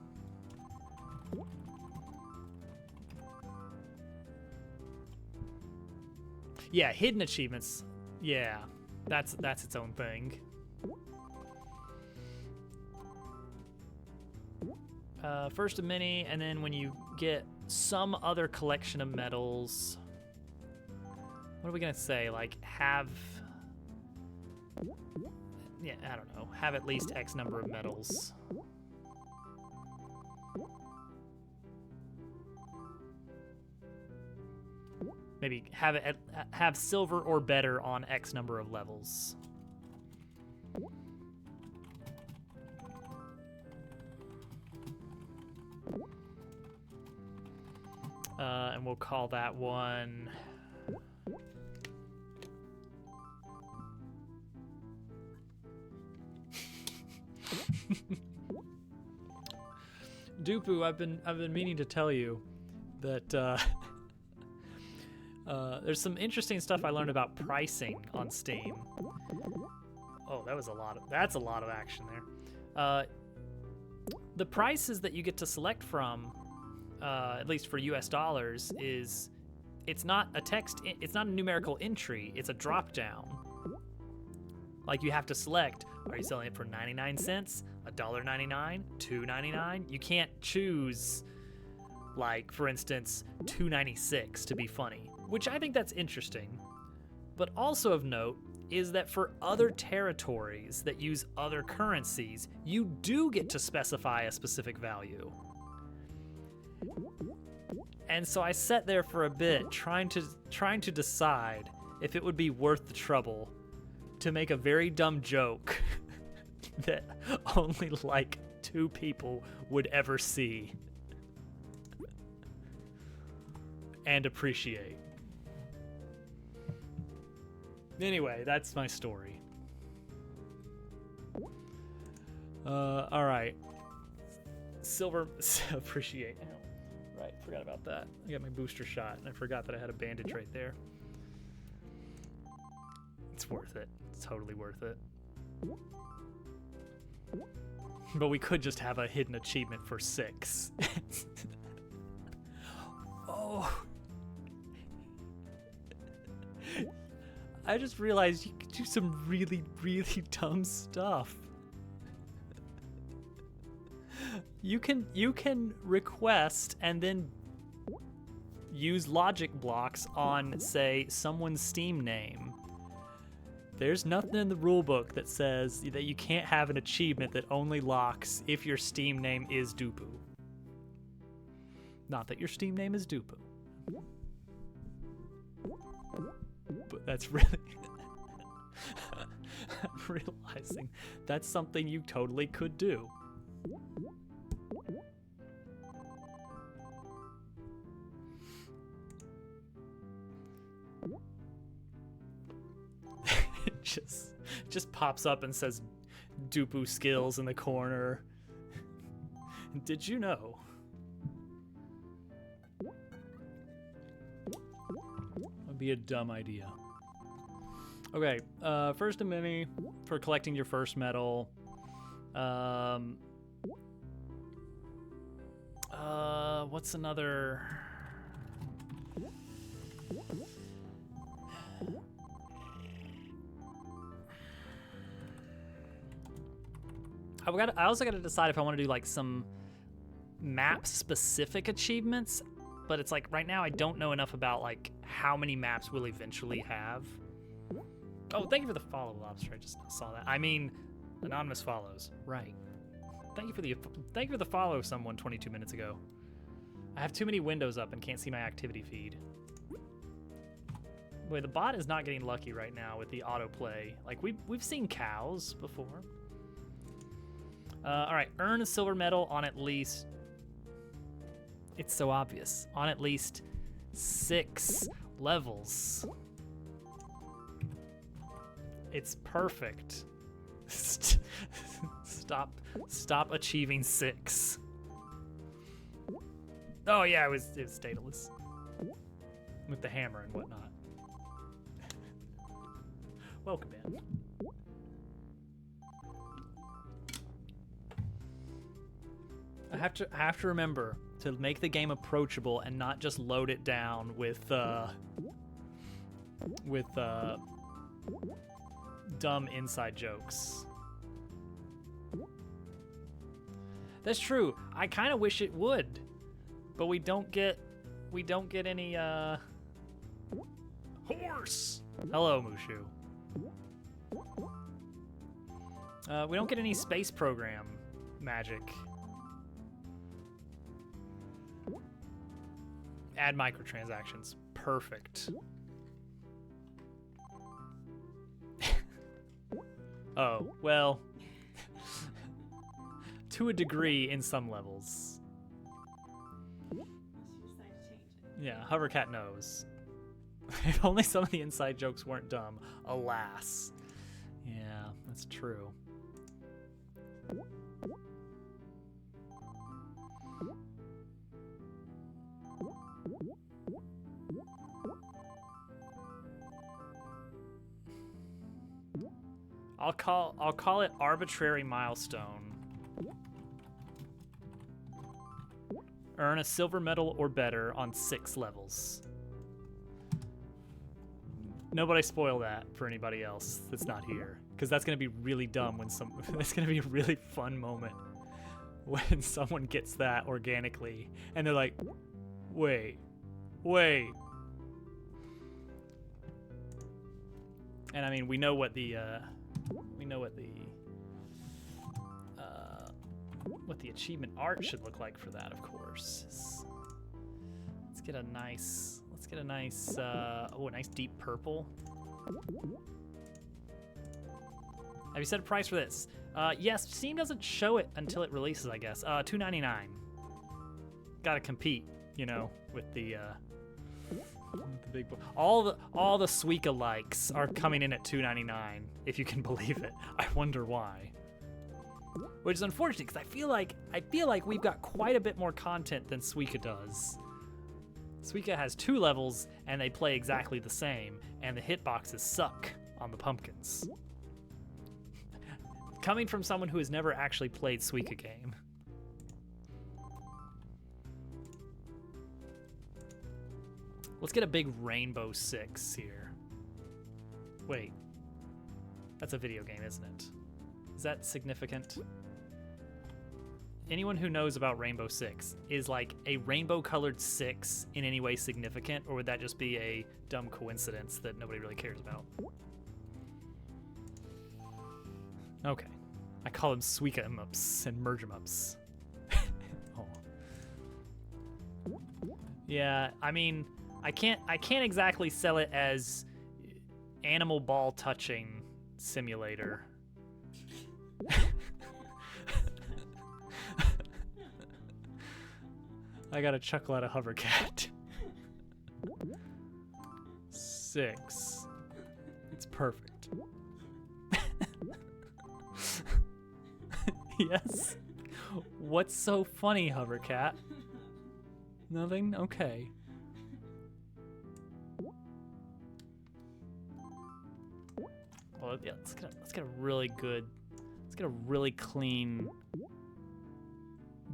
Yeah, hidden achievements. Yeah, that's its own thing. First of many, and then when you get some other collection of medals, what are we gonna say? Like, have, yeah, I don't know, have at least X number of medals. Maybe have silver or better on X number of levels. And we'll call that one Dupu. I've been meaning to tell you that there's some interesting stuff I learned about pricing on Steam. Oh, that's a lot of action there. The prices that you get to select from, at least for US dollars, is it's not a numerical entry, it's a drop down. Like, you have to select, are you selling it for 99 cents, $1.99, $2.99? You can't choose, like, for instance, $2.96 to be funny, which I think that's interesting. But also of note is that for other territories that use other currencies, you do get to specify a specific value. And so I sat there for a bit trying to decide if it would be worth the trouble to make a very dumb joke that only like 2 people would ever see and appreciate. Anyway, that's my story. All right. Silver appreciate. Oh, right, forgot about that. I got my booster shot, and I forgot that I had a bandage right there. It's worth it. It's totally worth it. But we could just have a hidden achievement for 6. Oh. I just realized you could do some really, really dumb stuff. You can request and then use logic blocks on, say, someone's Steam name. There's nothing in the rulebook that says that you can't have an achievement that only locks if your Steam name is Dupu. Not that your Steam name is Dupu. But that's really... I'm realizing that's something you totally could do. It just pops up and says Dupu skills in the corner. Did you know? Would be a dumb idea. Okay, first of many for collecting your first medal. What's another? I also got to decide if I want to do like some map-specific achievements, but it's like right now I don't know enough about like how many maps we'll eventually have. Oh, thank you for the follow, Lobster. I just saw that. I mean, anonymous follows. Right. Thank you for the follow, someone 22 minutes ago. I have too many windows up and can't see my activity feed. Boy, the bot is not getting lucky right now with the autoplay. Like, we've seen cows before. All right, earn a silver medal on at least... It's so obvious. On at least 6 levels. It's perfect. Stop achieving 6. Oh yeah, it was Daedalus. With the hammer and whatnot. Welcome in. I have to remember to make the game approachable and not just load it down with dumb inside jokes. That's true. I kind of wish it would, but we don't get any horse. Hello, Mushu. We don't get any space program magic. Add microtransactions. Perfect. Oh, well, to a degree in some levels. Unless you decide to change it. Yeah, Hovercat knows. If only some of the inside jokes weren't dumb. Alas. Yeah, that's true. I'll call it arbitrary milestone. Earn a silver medal or better on 6 levels. Nobody spoil that for anybody else that's not here, because that's gonna be really dumb when that's gonna be a really fun moment when someone gets that organically and they're like, wait. And I mean, we know what the achievement art should look like for that, of course. Let's get a nice a nice deep purple. Have you set a price for this? Yes, Steam doesn't show it until it releases, I guess. $2.99. Gotta compete, you know, with the big boy. All the Suika likes are coming in at $2.99, if you can believe it. I wonder why. Which is unfortunate, because I feel like we've got quite a bit more content than Suika does. Suika has 2 levels, and they play exactly the same, and the hitboxes suck on the pumpkins. Coming from someone who has never actually played Suika game. Let's get a big Rainbow Six here. Wait. That's a video game, isn't it? Is that significant? Anyone who knows about Rainbow Six, is like a rainbow-colored 6 in any way significant, or would that just be a dumb coincidence that nobody really cares about? Okay. I call them Suika-em-ups and merge-em-ups. Oh. Yeah, I mean, I can't exactly sell it as animal ball touching simulator. I got a chuckle out of Hovercat. 6. It's perfect. Yes. What's so funny, Hovercat? Nothing? Okay. Well, yeah, let's get a really good, let's get a really clean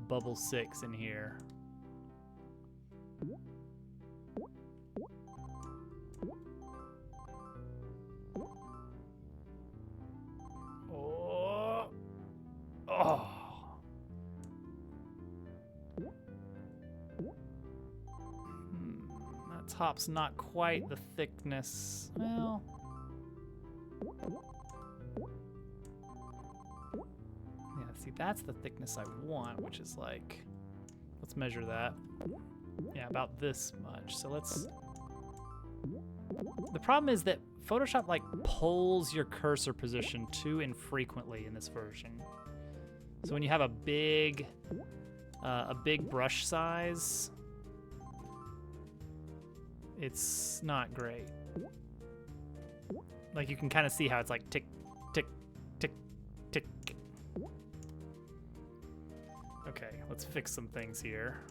bubble 6 in here. Oh. That top's not quite the thickness. Well. Yeah, see, that's the thickness I want, which is like, let's measure that. Yeah, about this much. So let's... The problem is that Photoshop like pulls your cursor position too infrequently in this version. So when you have a big brush size, it's not great. Like you can kind of see how it's like tick, tick, tick, tick. Okay, let's fix some things here.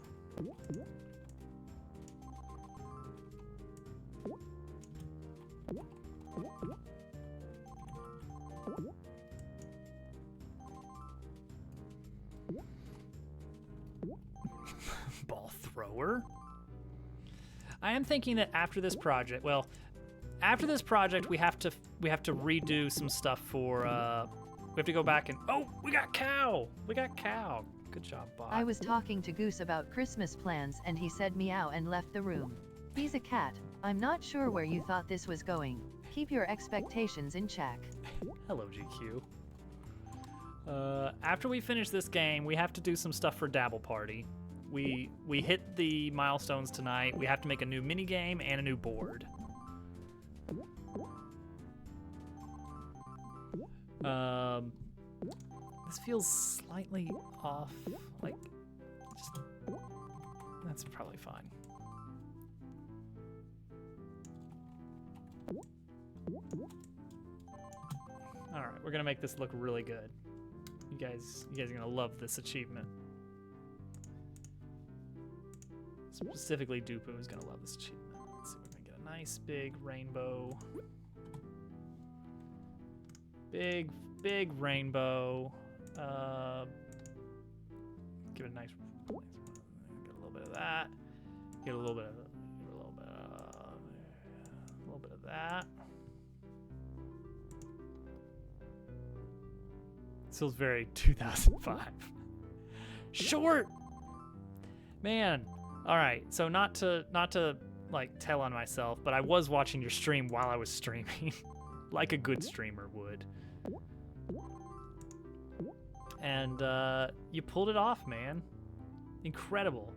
Ball thrower? I am thinking that after this project, well, after this project we have to redo some stuff for we have to go back and we got cow. Good job, Bob. I was talking to Goose about Christmas plans and he said meow and left the room. He's a cat. I'm not sure where you thought this was going. Keep your expectations in check. Hello, GQ. After we finish this game, we have to do some stuff for Dabble Party. We hit the milestones tonight. We have to make a new mini game and a new board. This feels slightly off. Like, just, that's probably fine. All right, we're gonna make this look really good. You guys are gonna love this achievement. Specifically, Dupu is gonna love this achievement. Let's see if we can get a nice big rainbow. Big rainbow. Give it a nice. Get a little bit of that. Get a little bit of that. This feels very 2005. Short. Man. All right. So not to like tell on myself, but I was watching your stream while I was streaming, like a good streamer would. And you pulled it off, man. Incredible.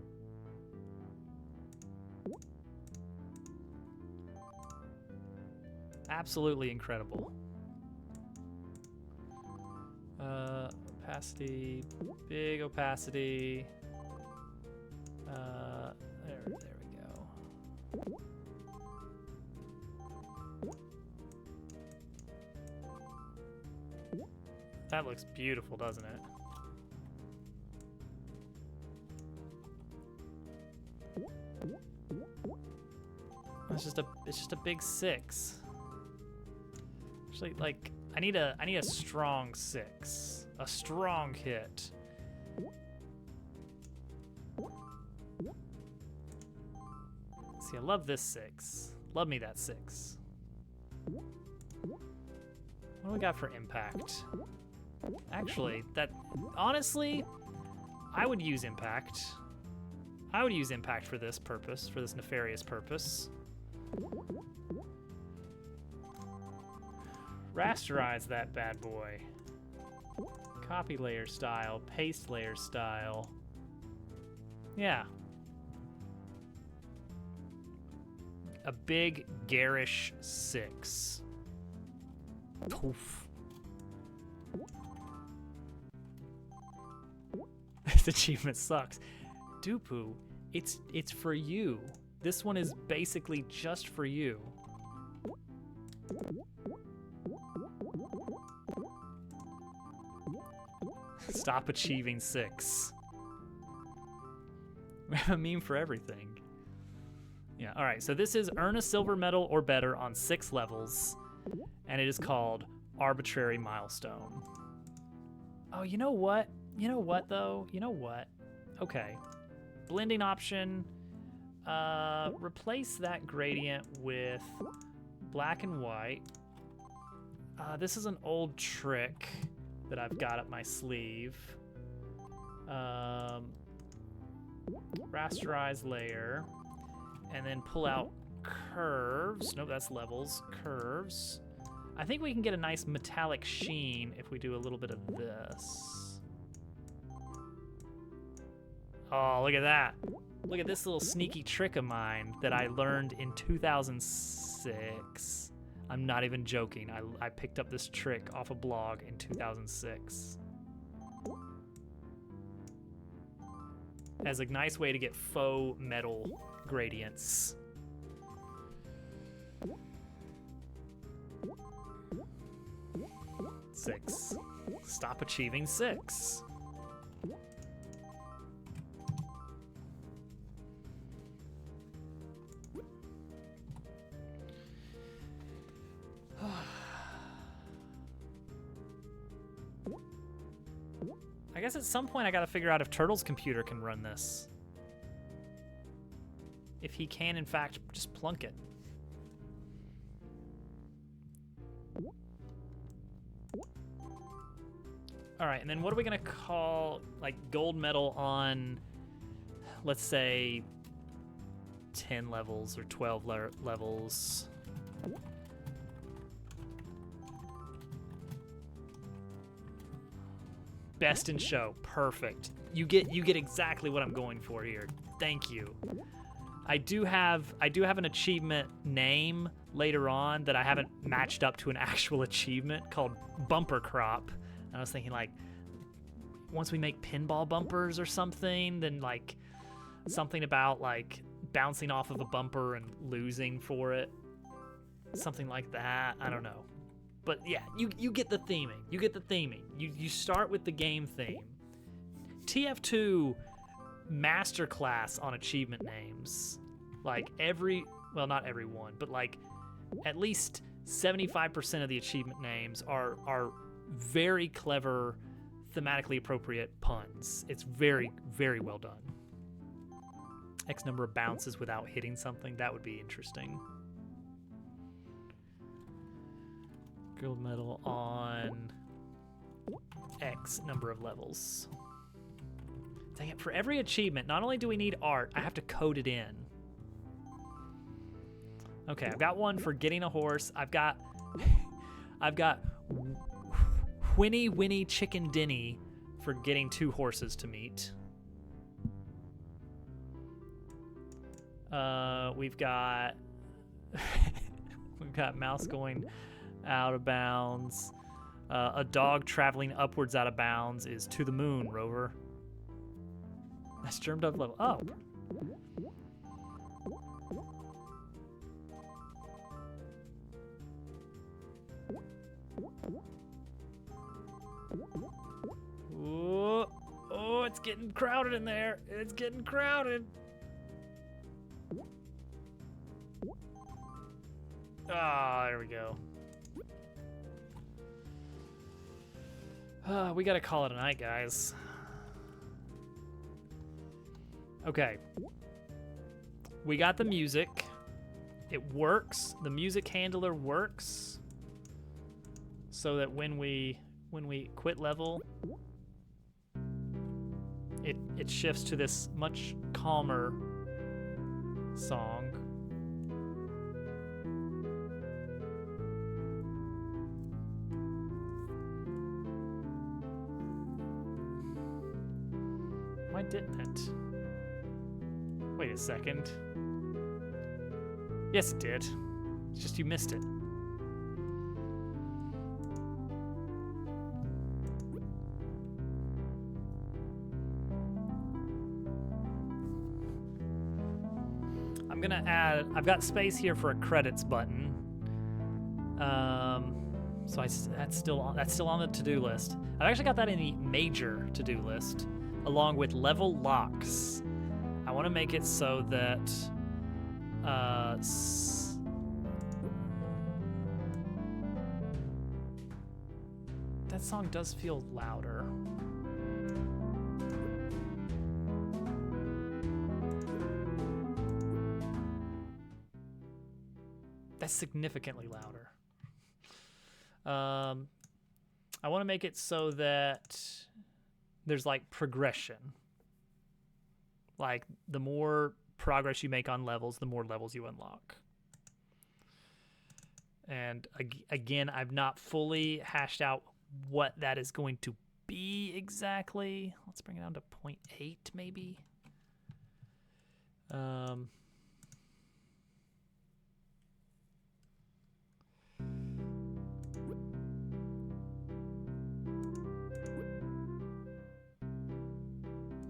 Absolutely incredible. Opacity, big opacity. There we go. That looks beautiful, doesn't it? It's just a big 6. Actually, like I need a strong 6, a strong hit. See, I love this 6. Love me that 6. What do we got for impact? Actually, honestly, I would use impact. I would use impact for this purpose, for this nefarious purpose. Rasterize that bad boy. Copy layer style, paste layer style. Yeah. A big garish 6. Oof. This achievement sucks. Dupu, it's for you. This one is basically just for you. Stop achieving 6. We have a meme for everything. Yeah, all right, so this is earn a silver medal or better on 6 levels, and it is called Arbitrary Milestone. Oh, you know what? You know what, though? You know what? Okay. Blending option. Replace that gradient with black and white. This is an old trick that I've got up my sleeve. Rasterize layer. And then pull out curves. Nope, that's levels. Curves. I think we can get a nice metallic sheen if we do a little bit of this. Oh, look at that. Look at this little sneaky trick of mine that I learned in 2006. I'm not even joking. I picked up this trick off a blog in 2006. As a nice way to get faux metal gradients. Six. Stop achieving 6. I guess at some point I gotta figure out if Turtle's computer can run this. If he can, in fact, just plunk it. All right, and then what are we gonna call, like, gold medal on, let's say, 10 levels or 12 levels? Best in show, perfect. You get exactly what I'm going for here. Thank you. I do have an achievement name later on that I haven't matched up to an actual achievement called Bumper Crop. And I was thinking, like, once we make pinball bumpers or something, then like something about like bouncing off of a bumper and losing for it, something like that. I don't know. But yeah, you get the theming. You get the theming. You start with the game theme. TF2 masterclass on achievement names. Like well, not everyone, but like at least 75% of the achievement names are very clever, thematically appropriate puns. It's very, very well done. X number of bounces without hitting something. That would be interesting. Gold medal on X number of levels. Dang it, for every achievement, not only do we need art, I have to code it in. Okay, I've got one for getting a horse. I've got Whinny Winnie Chicken Dinny for getting 2 horses to meet. We've got mouse going out of bounds. A dog traveling upwards out of bounds is to the moon, Rover. That's Germ Dove level. Oh. Oh, it's getting crowded in there. It's getting crowded. Ah, there we go. We gotta call it a night, guys. Okay. We got the music. It works. The music handler works. So that when we quit level, it shifts to this much calmer song. Why didn't it? Wait a second. Yes, it did. It's just you missed it. I'm gonna add, I've got space here for a credits button. So that's still on the to-do list. I've actually got that in the major to-do list, along with level locks. I want to make it so that that song does feel louder. That's significantly louder. I want to make it so that there's like progression. Like the more progress you make on levels, the more levels you unlock. And again, I've not fully hashed out what that is going to be exactly. Let's bring it down to 0.8 maybe. Um,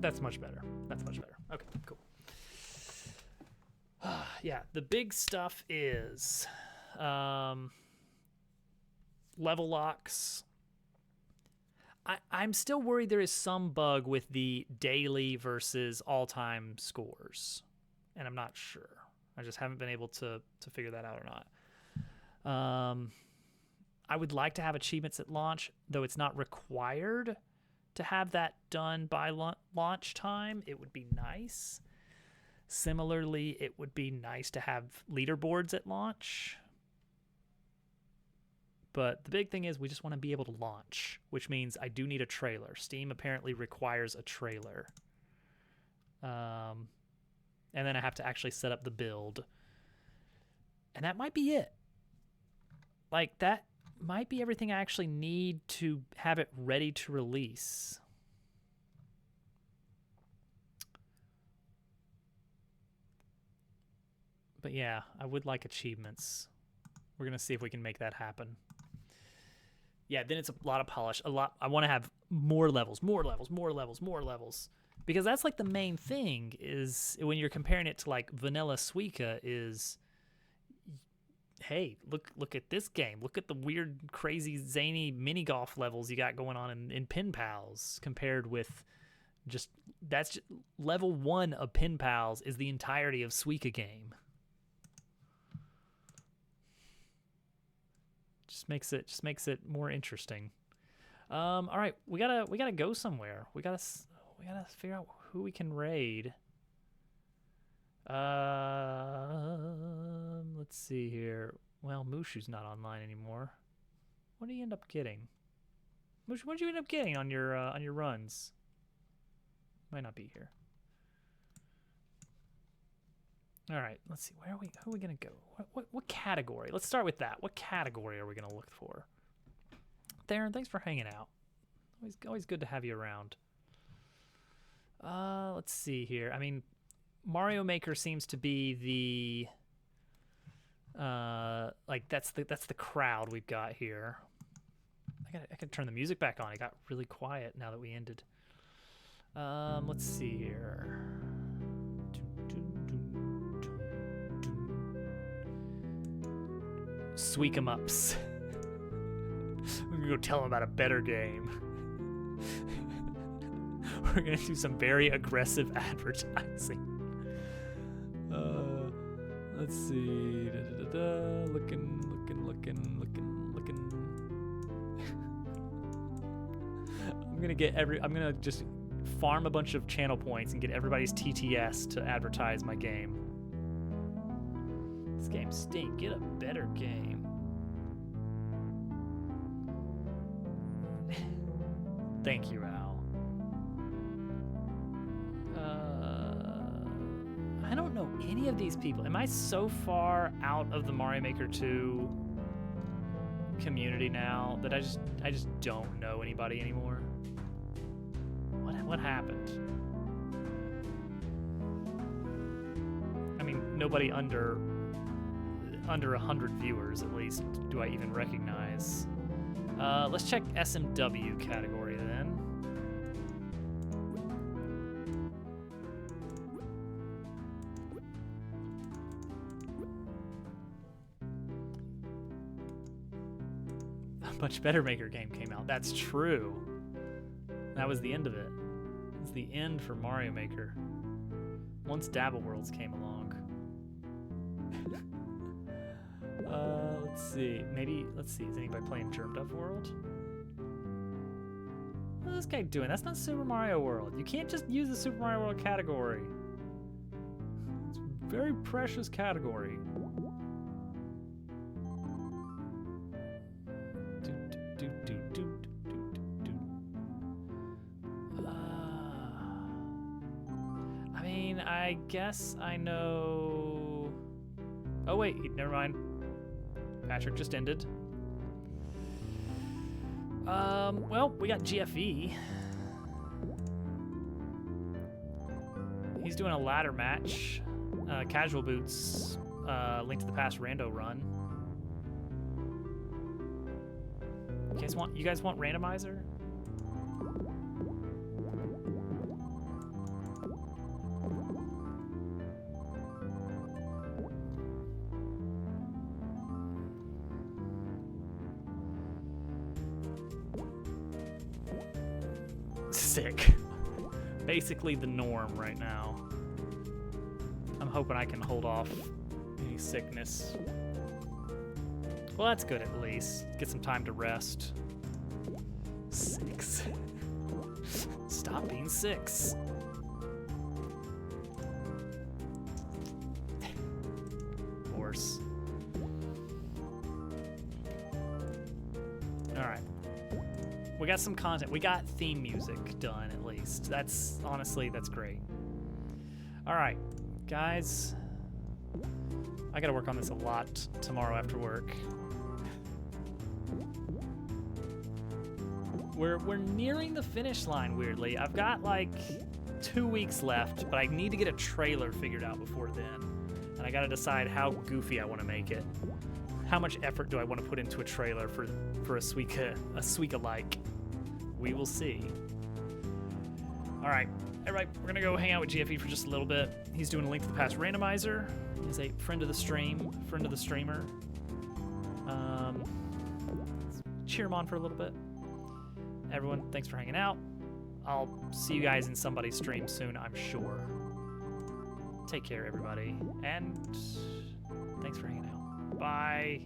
that's much better. That's much better. Okay, cool. Yeah, the big stuff is level locks. I'm still worried there is some bug with the daily versus all-time scores, and I'm not sure. I just haven't been able to figure that out or not. I would like to have achievements at launch, though it's not required to have that done by launch time. It would be nice. Similarly, it would be nice to have leaderboards at launch. But the big thing is we just want to be able to launch, which means I do need a trailer. Steam apparently requires a trailer. And then I have to actually set up the build. And that might be it. Like, that might be everything I actually need to have it ready to release. But yeah, I would like achievements. We're going to see if we can make that happen. Yeah, then it's a lot of polish. I want to have more levels. Because that's like the main thing is when you're comparing it to like vanilla Suika is, hey, look at this game. Look at the weird, crazy, zany mini golf levels you got going on in Pen Pals compared with level 1 of Pen Pals is the entirety of Suika game. Just makes it more interesting. All right, we gotta go somewhere. We gotta figure out who we can raid. Let's see here. Well, Mushu's not online anymore. What do you end up getting? Mushu, what did you end up getting on your runs? Might not be here. All right, let's see. Who are we gonna go? What category? Let's start with that. What category are we gonna look for? Theron, thanks for hanging out. Always good to have you around. Let's see here. I mean, Mario Maker seems to be the like that's the crowd we've got here. I can turn the music back on. It got really quiet now that we ended. Let's see here. Sweek 'em ups. We're gonna go tell them about a better game. We're gonna do some very aggressive advertising. Let's see. Looking. I'm gonna just farm a bunch of channel points and get everybody's TTS to advertise my game. This game stinks. Get a better game. Thank you, Al. I don't know any of these people. Am I so far out of the Mario Maker 2 community now that I just don't know anybody anymore? What happened? I mean, nobody under 100 viewers at least do I even recognize. Let's check SMW category then. A much better Maker game came out. That's true. That was the end of it. It's the end for Mario Maker. Once Dabble Worlds came along. Let's see. Let's see. Is anybody playing Germed Up World? What's this guy doing? That's not Super Mario World. You can't just use the Super Mario World category. It's a very precious category. I mean, I guess I know... Oh wait, never mind. Patrick just ended. Well, we got GFE. He's doing a ladder match. Casual Boots, Link to the Past Rando Run. You guys want randomizer? Sick. Basically the norm right now. I'm hoping I can hold off any sickness. Well, that's good at least. Get some time to rest. 6. Stop being 6. Horse. Alright. We got some content. We got theme music done at least. That's honestly, that's great. Alright, guys. I gotta work on this a lot tomorrow after work. We're nearing the finish line, weirdly. I've got like 2 weeks left, but I need to get a trailer figured out before then. And I gotta decide how goofy I want to make it. How much effort do I want to put into a trailer for a Suika-like? We will see. All right, everybody, we're gonna go hang out with GFE for just a little bit. He's doing a Link to the Past randomizer. He's a friend of the stream, friend of the streamer. Cheer him on for a little bit. Everyone, thanks for hanging out. I'll see you guys in somebody's stream soon, I'm sure. Take care, everybody, and thanks for hanging out. Bye.